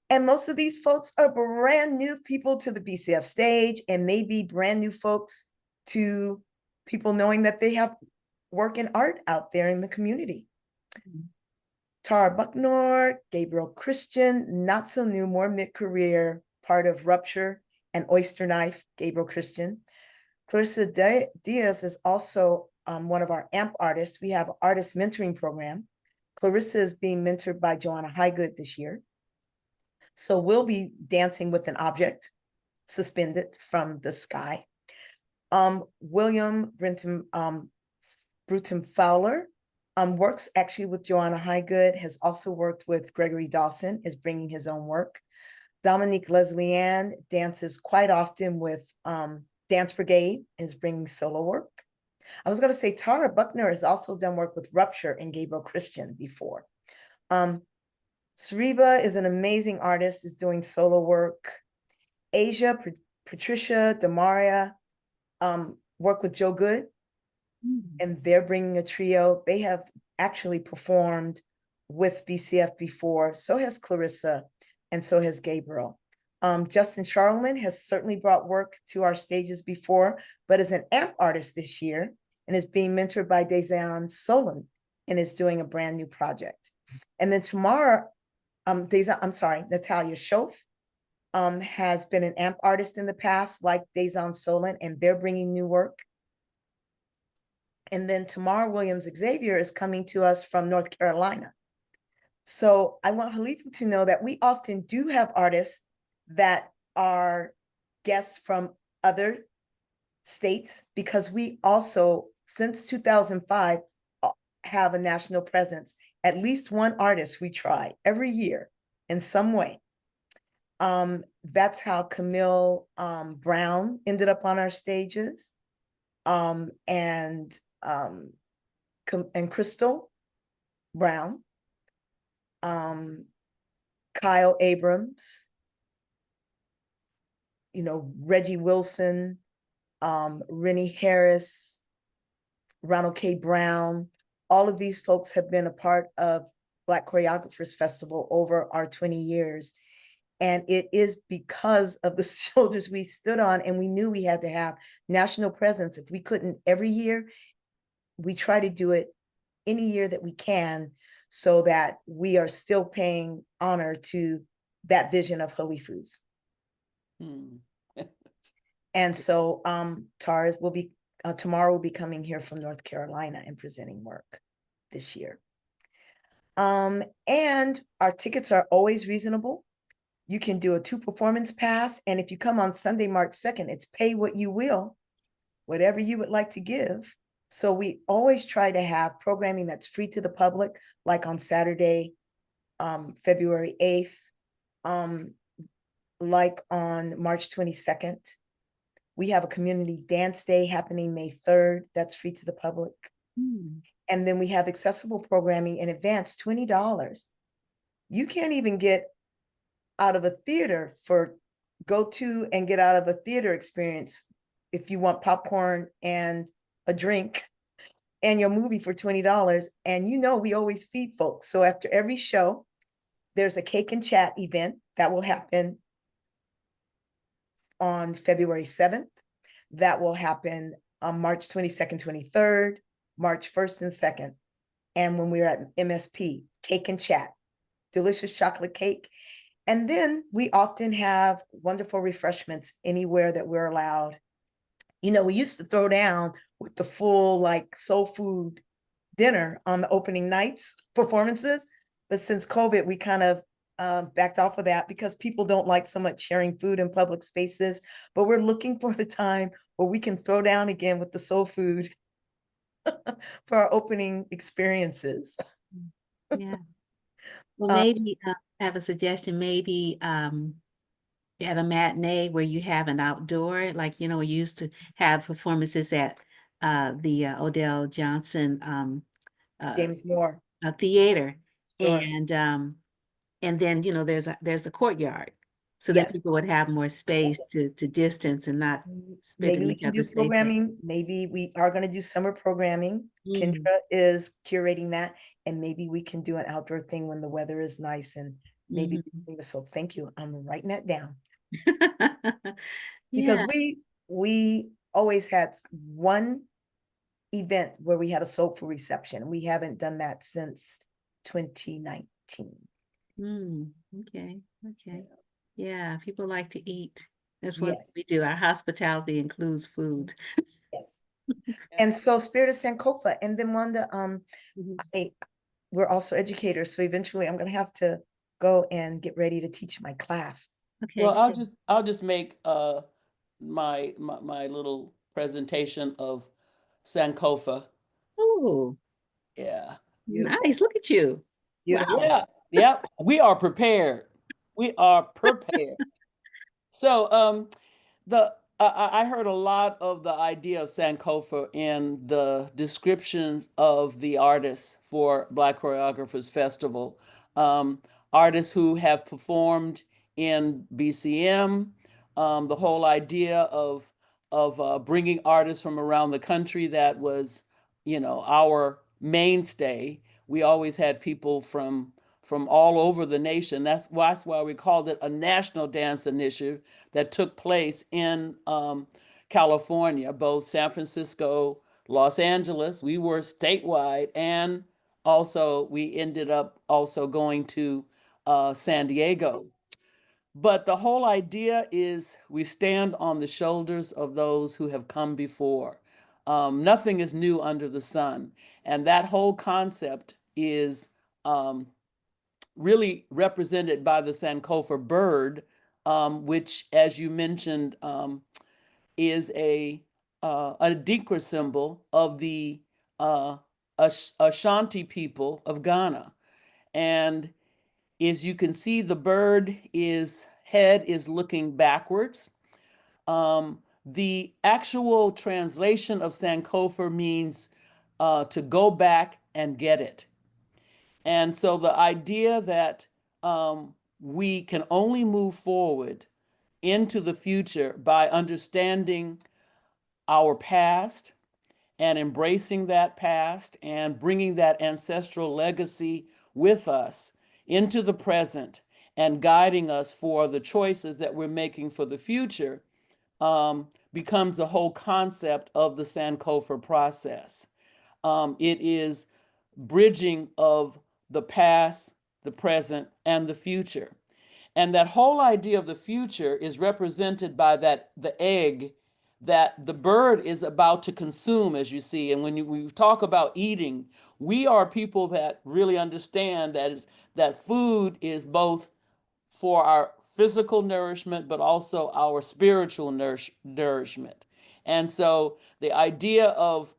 And most of these folks are brand new people to the BCF stage, and maybe brand new folks to people knowing that they have work and art out there in the community. Tara Bucknor, Gabriel Christian, not so new, more mid-career, part of Rupture and Oyster Knife, Gabriel Christian. Clarissa Diaz is also one of our AMP artists. We have an artist mentoring program. Clarissa is being mentored by Joanna Highgood this year. So we'll be dancing with an object suspended from the sky. William Bruton Fowler works actually with Joanna Highgood, has also worked with Gregory Dawson, is bringing his own work. Dominique Leslie Ann dances quite often with Dance Brigade and is bringing solo work. I was going to say Tara Buckner has also done work with Rupture and Gabriel Christian before. Sariba is an amazing artist, is doing solo work. Asia, Patricia, Damaria work with Joe Good, and they're bringing a trio. They have actually performed with BCF before. So has Clarissa, and so has Gabriel. Justin Charlemagne has certainly brought work to our stages before, but is an amp artist this year and is being mentored by Dejan Solon and is doing a brand new project. And then tomorrow, Natalia Schoaf has been an amp artist in the past, like Dejan Solon, and they're bringing new work. And then Tamar Williams Xavier is coming to us from North Carolina. So I want Halifu to know that we often do have artists that are guests from other states, because we also, since 2005, have a national presence. At least one artist we try every year in some way. That's how Camille Brown ended up on our stages. And Crystal Brown, Kyle Abrams, Reggie Wilson, Rennie Harris, Ronald K. Brown. All of these folks have been a part of Black Choreographers Festival over our 20 years. And it is because of the shoulders we stood on, and we knew we had to have national presence. If we couldn't every year, we try to do it any year that we can, so that we are still paying honor to that vision of Halifu's. And so tomorrow will be coming here from North Carolina and presenting work this year. And our tickets are always reasonable. You can do a 2-performance pass. And if you come on Sunday, March 2nd, it's pay what you will, whatever you would like to give. So we always try to have programming that's free to the public, like on Saturday, February 8th, like on March 22nd. We have a community dance day happening May 3rd. That's free to the public. And then we have accessible programming in advance, $20. You can't even get out of a theater go to and get out of a theater experience if you want popcorn and a drink and your movie for $20. And we always feed folks. So after every show, there's a cake and chat event that will happen on February 7th. That will happen on March 22nd, 23rd, March 1st and 2nd. And when we're at MSP, cake and chat, delicious chocolate cake. And then we often have wonderful refreshments anywhere that we're allowed. We used to throw down with the full soul food dinner on the opening nights performances. But since COVID, we kind of backed off of that because people don't like so much sharing food in public spaces. But we're looking for the time where we can throw down again with the soul food for our opening experiences. Yeah. Well, maybe I have a suggestion. Maybe you have a matinee where you have an outdoor, we used to have performances at the Odell Johnson James Moore theater, Sure. and then there's the courtyard, so that Yes. people would have more space to distance and not spit Maybe in we each can do other's faces. programming. Maybe we are going to do summer programming. Kendra is curating that, and maybe we can do an outdoor thing when the weather is nice, and maybe so thank you. I'm writing that down. Because we always had one event where we had a soulful reception. We haven't done that since 2019. Okay. Yeah, people like to eat. That's what we Yes. do. Our hospitality includes food. Yes. And so Spirit of Sankofa, and then Wanda, we're also educators, so eventually I'm going to have to go and get ready to teach my class. Okay. Well, I'll just make my little presentation of Sankofa. Oh, Yeah. Beautiful. nice. Look at you. Beautiful. Wow. Yeah. Yep. We are prepared. We are prepared. So, I heard a lot of the idea of Sankofa in the descriptions of the artists for Black Choreographers Festival. Um, Artists who have performed in BCM, the whole idea of bringing artists from around the country, that was, our mainstay. We always had people from all over the nation. That's why we called it a national dance initiative that took place in California, both San Francisco, Los Angeles. We were statewide, and also we ended up also going to San Diego. But the whole idea is we stand on the shoulders of those who have come before. Nothing is new under the sun. And that whole concept is really represented by the Sankofa bird, which, as you mentioned, is a Adinkra symbol of the Ashanti people of Ghana. And as you can see, the bird head is looking backwards. The actual translation of Sankofa means to go back and get it. And so the idea that we can only move forward into the future by understanding our past and embracing that past and bringing that ancestral legacy with us into the present and guiding us for the choices that we're making for the future, becomes the whole concept of the Sankofa process. It is bridging of the past, the present, and the future. And that whole idea of the future is represented by the egg that the bird is about to consume, as you see. And when we talk about eating, we are people that really understand that food is both for our physical nourishment, but also our spiritual nourishment. And so the idea of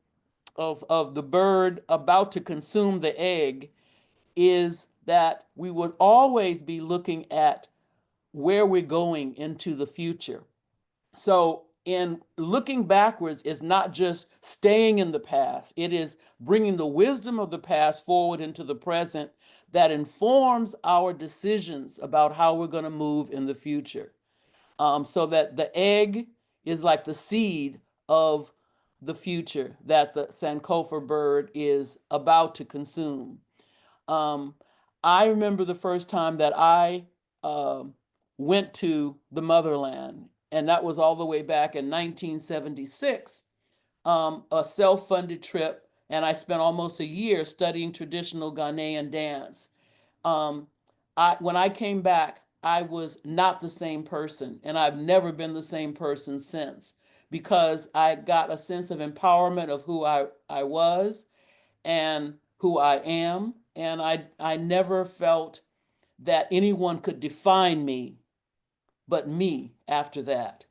the bird about to consume the egg is that we would always be looking at where we're going into the future. So, in looking backwards is not just staying in the past, it is bringing the wisdom of the past forward into the present that informs our decisions about how we're going to move in the future. So that the egg is like the seed of the future that the Sankofa bird is about to consume. Um, I remember the first time that I went to the motherland, and that was all the way back in 1976, a self funded trip, and I spent almost a year studying traditional Ghanaian dance. Um, when I came back, I was not the same person, and I've never been the same person since, because I got a sense of empowerment of who I was and who I am. And I never felt that anyone could define me but me after that.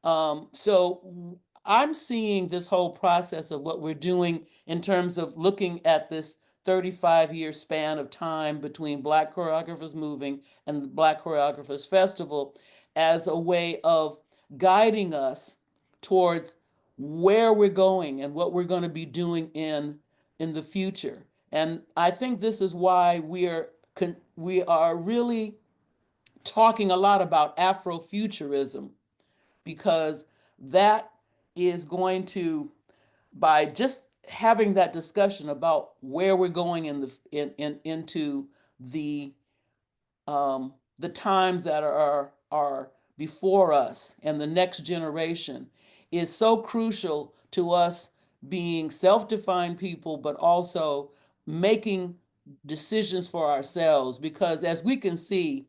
So I'm seeing this whole process of what we're doing in terms of looking at this 35-year span of time between Black Choreographers Moving and the Black Choreographers Festival as a way of guiding us towards where we're going and what we're going to be doing in the future. And I think this is why we are really talking a lot about Afrofuturism, because that is going to, by just having that discussion about where we're going into the the times that are before us and the next generation, is so crucial to us being self-defined people, but also making decisions for ourselves. Because as we can see,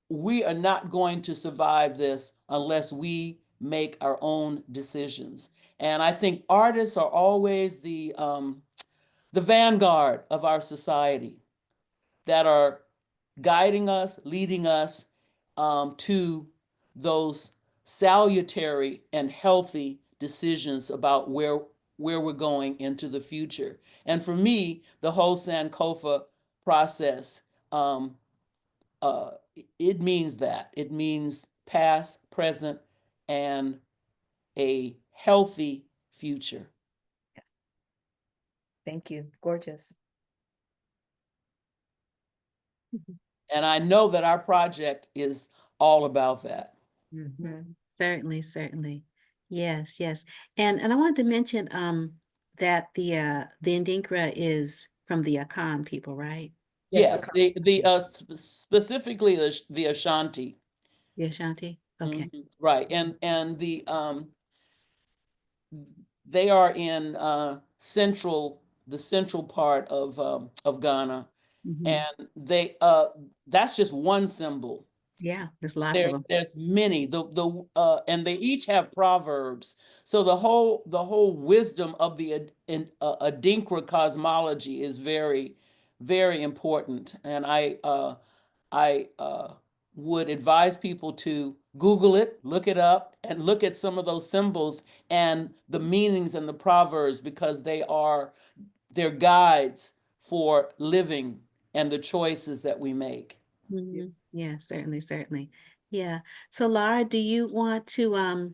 we are not going to survive this unless we make our own decisions. And I think artists are always the vanguard of our society, that are guiding us, leading us to those salutary and healthy decisions about where we're going into the future. And for me, the whole Sankofa process it means that. It means past, present, and a healthy future. Thank you. Gorgeous. And I know that our project is all about that. Certainly, certainly. Yes, yes. And I wanted to mention that the Ndinkra is from the Akan people, right? Yes, Yeah, specifically the Ashanti. The Ashanti? Okay. Right. And they are in the central part of Ghana. And they that's just one symbol. Yeah, there's lots of them. There's many. And they each have proverbs. So the whole wisdom of the Adinkra cosmology is very, very important. And I would advise people to Google it, look it up, and look at some of those symbols and the meanings and the proverbs, because they're guides for living and the choices that we make. Yeah, certainly, certainly. Yeah. So Laura, do you want to share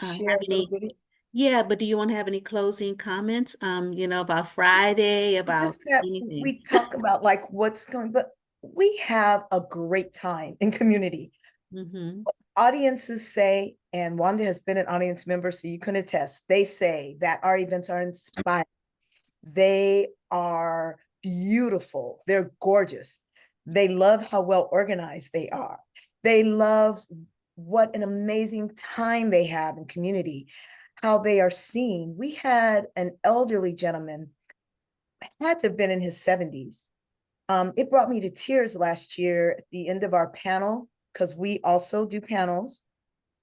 have a little any? bit. Yeah, but do you want to have any closing comments? About Friday, about Just that anything? we talk about like what's going, but we have a great time in community. Audiences say, and Wanda has been an audience member, so you can attest, they say that our events are inspiring. They are beautiful. They're gorgeous. They love how well organized they are. They love what an amazing time they have in community, how they are seen. We had an elderly gentleman, had to have been in his 70s. It brought me to tears last year at the end of our panel, because we also do panels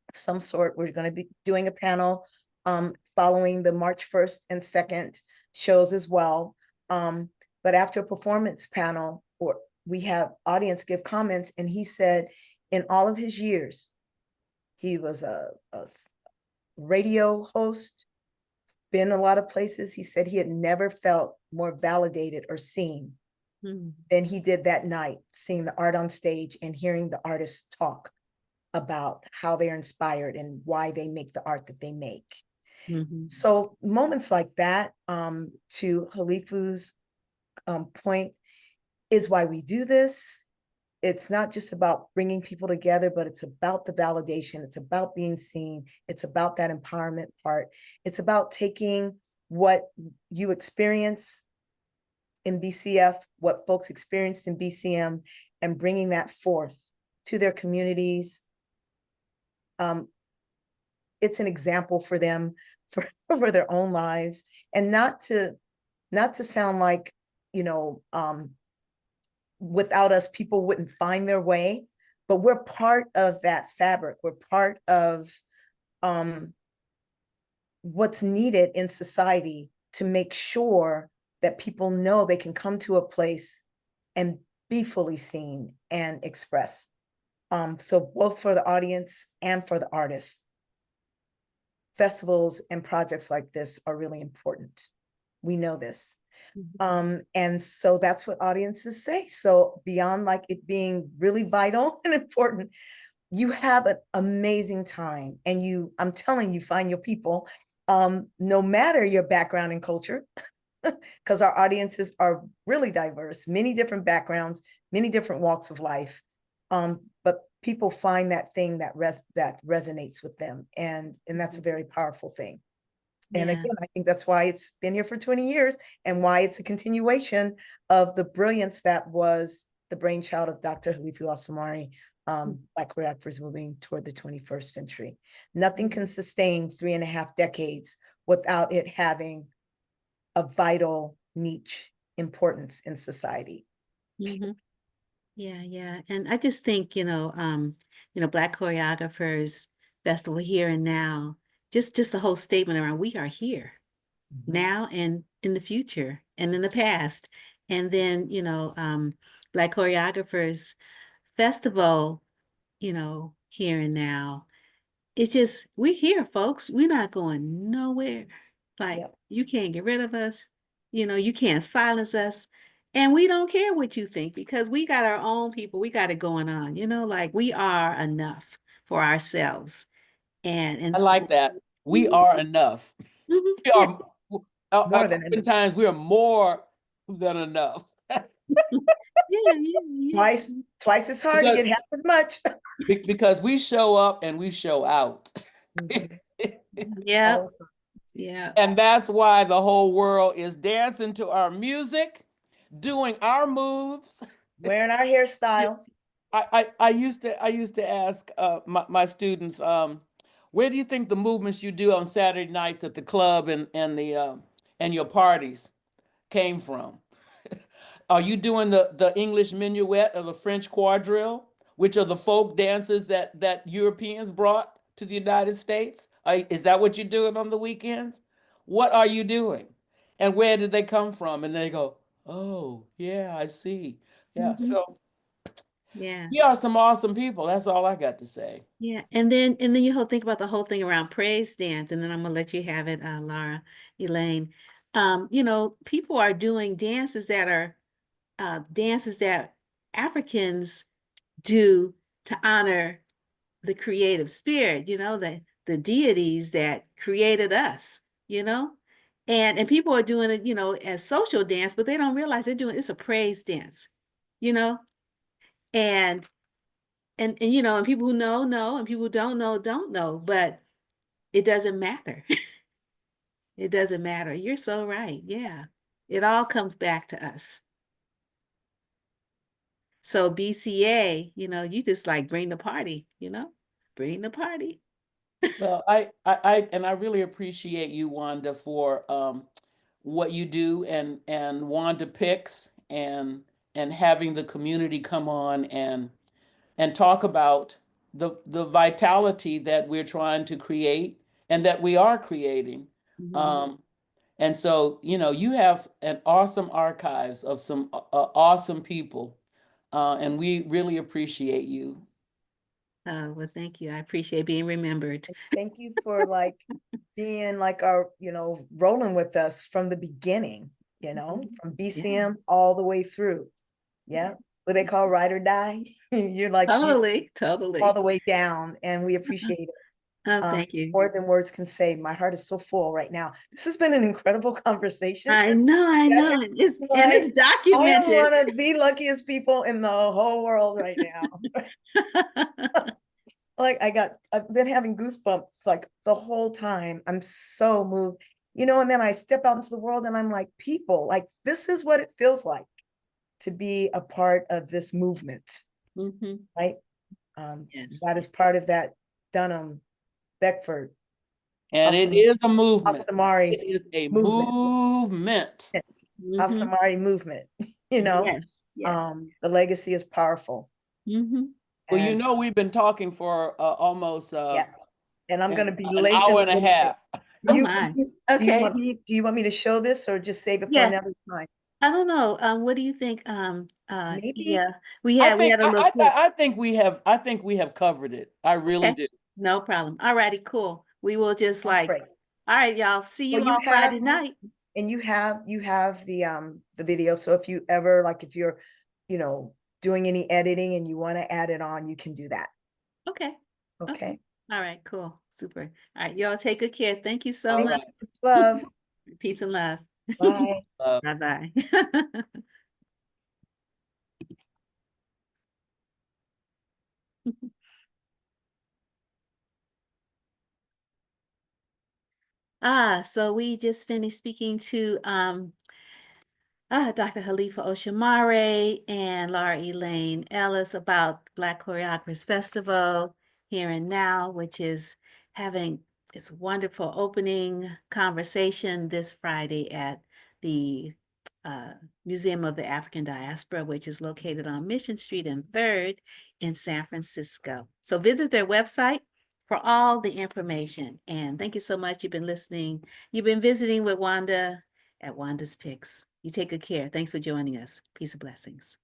of some sort. We're going to be doing a panel following the March 1st and 2nd shows as well. But after a performance panel, or we have audience give comments, and he said in all of his years, he was a radio host, been a lot of places. He said he had never felt more validated or seen than he did that night, seeing the art on stage and hearing the artists talk about how they're inspired and why they make the art that they make. So moments like that, to Halifu's point, is why we do this. It's not just about bringing people together, but it's about the validation. It's about being seen. It's about that empowerment part. It's about taking what you experience in BCF, what folks experienced in BCM, and bringing that forth to their communities. It's an example for them for their own lives, and not to sound like, without us, people wouldn't find their way, but we're part of that fabric. We're part of what's needed in society to make sure that people know they can come to a place and be fully seen and express. So both for the audience and for the artists, festivals and projects like this are really important. We know this. And so that's what audiences say. So beyond like it being really vital and important, you have an amazing time, and I'm telling you, find your people, no matter your background and culture, because our audiences are really diverse, many different backgrounds, many different walks of life. But people find that thing that resonates with them. And that's a very powerful thing. And again, I think that's why it's been here for 20 years, and why it's a continuation of the brilliance that was the brainchild of Dr. Halifu Osumare, Black choreographers moving toward the 21st century. Nothing can sustain 3.5 decades without it having a vital niche importance in society. Yeah. And I just think, Black Choreographers Festival Here and Now, just the whole statement around, we are here now and in the future and in the past. And then, Black Choreographers Festival, here and now. It's just, we're here, folks. We're not going nowhere. Like, you can't get rid of us. You can't silence us. And we don't care what you think because we got our own people. We got it going on, like we are enough for ourselves. And I like that. We Mhm, are enough. mhm, We yeah, are, More than enough. oftentimes we are more than enough. yeah, yeah, Twice as hard to Because, get half as much. because we show up and we show out. Mhm. yeah, All yeah. And that's why the whole world is dancing to our music, doing our moves. wearing our hairstyles. I used to ask my students, where do you think the movements you do on Saturday nights at the club and your parties came from? Are you doing the English minuet or the French quadrille, which are the folk dances that Europeans brought to the United States? Is that what you're doing on the weekends? What are you doing? And where did they come from? And they go, oh, yeah, I see. Yeah. Mhm, So yeah. you are some awesome people. That's all I got to say. Yeah, and then you whole think about the whole thing around praise dance, and then I'm gonna let you have it, Laura, Elaine. People are doing dances that Africans do to honor the creative spirit, the deities that created us, you know? And people are doing it, as social dance, but they don't realize it's a praise dance, you know? And and people who know, and people who don't know, but it doesn't matter. It doesn't matter. You're so right. Yeah. It all comes back to us. So BCA, you just like bring the party, bring the party. Well, I really appreciate you, Wanda, for what you do and Wanda Picks and having the community come on and talk about the vitality that we're trying to create and that we are creating. Mhm. Um, and so, you have an awesome archives of some awesome people, and we really appreciate you. Oh, well, thank you. I appreciate being remembered. Thank you for like being like our, rolling with us from the beginning, from Yeah, BCM all the way through. Yeah. What they call ride or die. You're like you're totally, all totally. the way down, and we appreciate it. Oh, thank you. More than words can say. My heart is so full right now. This has been an incredible conversation. I know, I Yeah, know. It's and like, it's I am documented. one of the luckiest people in the whole world right now. Like I've been having goosebumps like the whole time. I'm so moved, and then I step out into the world and I'm like, people, like this is what it feels like to be a part of this movement, Hmm. right? Yes. That is part of that Dunham, Beckford, And it Osum, is a movement. Osamari It is a movement, movement. Hmm. Osamari movement, Yes, yes, the yes. legacy is powerful. Hmm. Well, And we've been talking for almost yeah, and I'm gonna be an late in hour a and a little bit. half. Oh You my. do you Okay. want me to show this or just save it for Yeah. another time? I don't know. What do you think? Maybe. Yeah, we had a little clip. I think we have covered it. I really Okay. do. No problem. All righty, cool. We will just Sounds all great. right, y'all. See Well, you all Friday night. you have the video. So if you ever like if you're, you know, doing any editing and you want to add it on, you can do that. Okay. Okay. Okay. All right, cool. Super. All right, y'all take good care. Thank you so All Thank much. right. you. Love. Peace and love. Bye. Bye-bye. So we just finished speaking to Dr. Halifu Osumare and Laura Elaine Ellis about Black Choreographers Festival Here and Now, which is having its wonderful opening conversation this Friday at the uh, Museum of the African Diaspora, which is located on Mission Street and 3rd in San Francisco. So visit their website for all the information. And thank you so much. You've been listening. You've been visiting with Wanda at Wanda's Picks. You take good care. Thanks for joining us. Peace and blessings.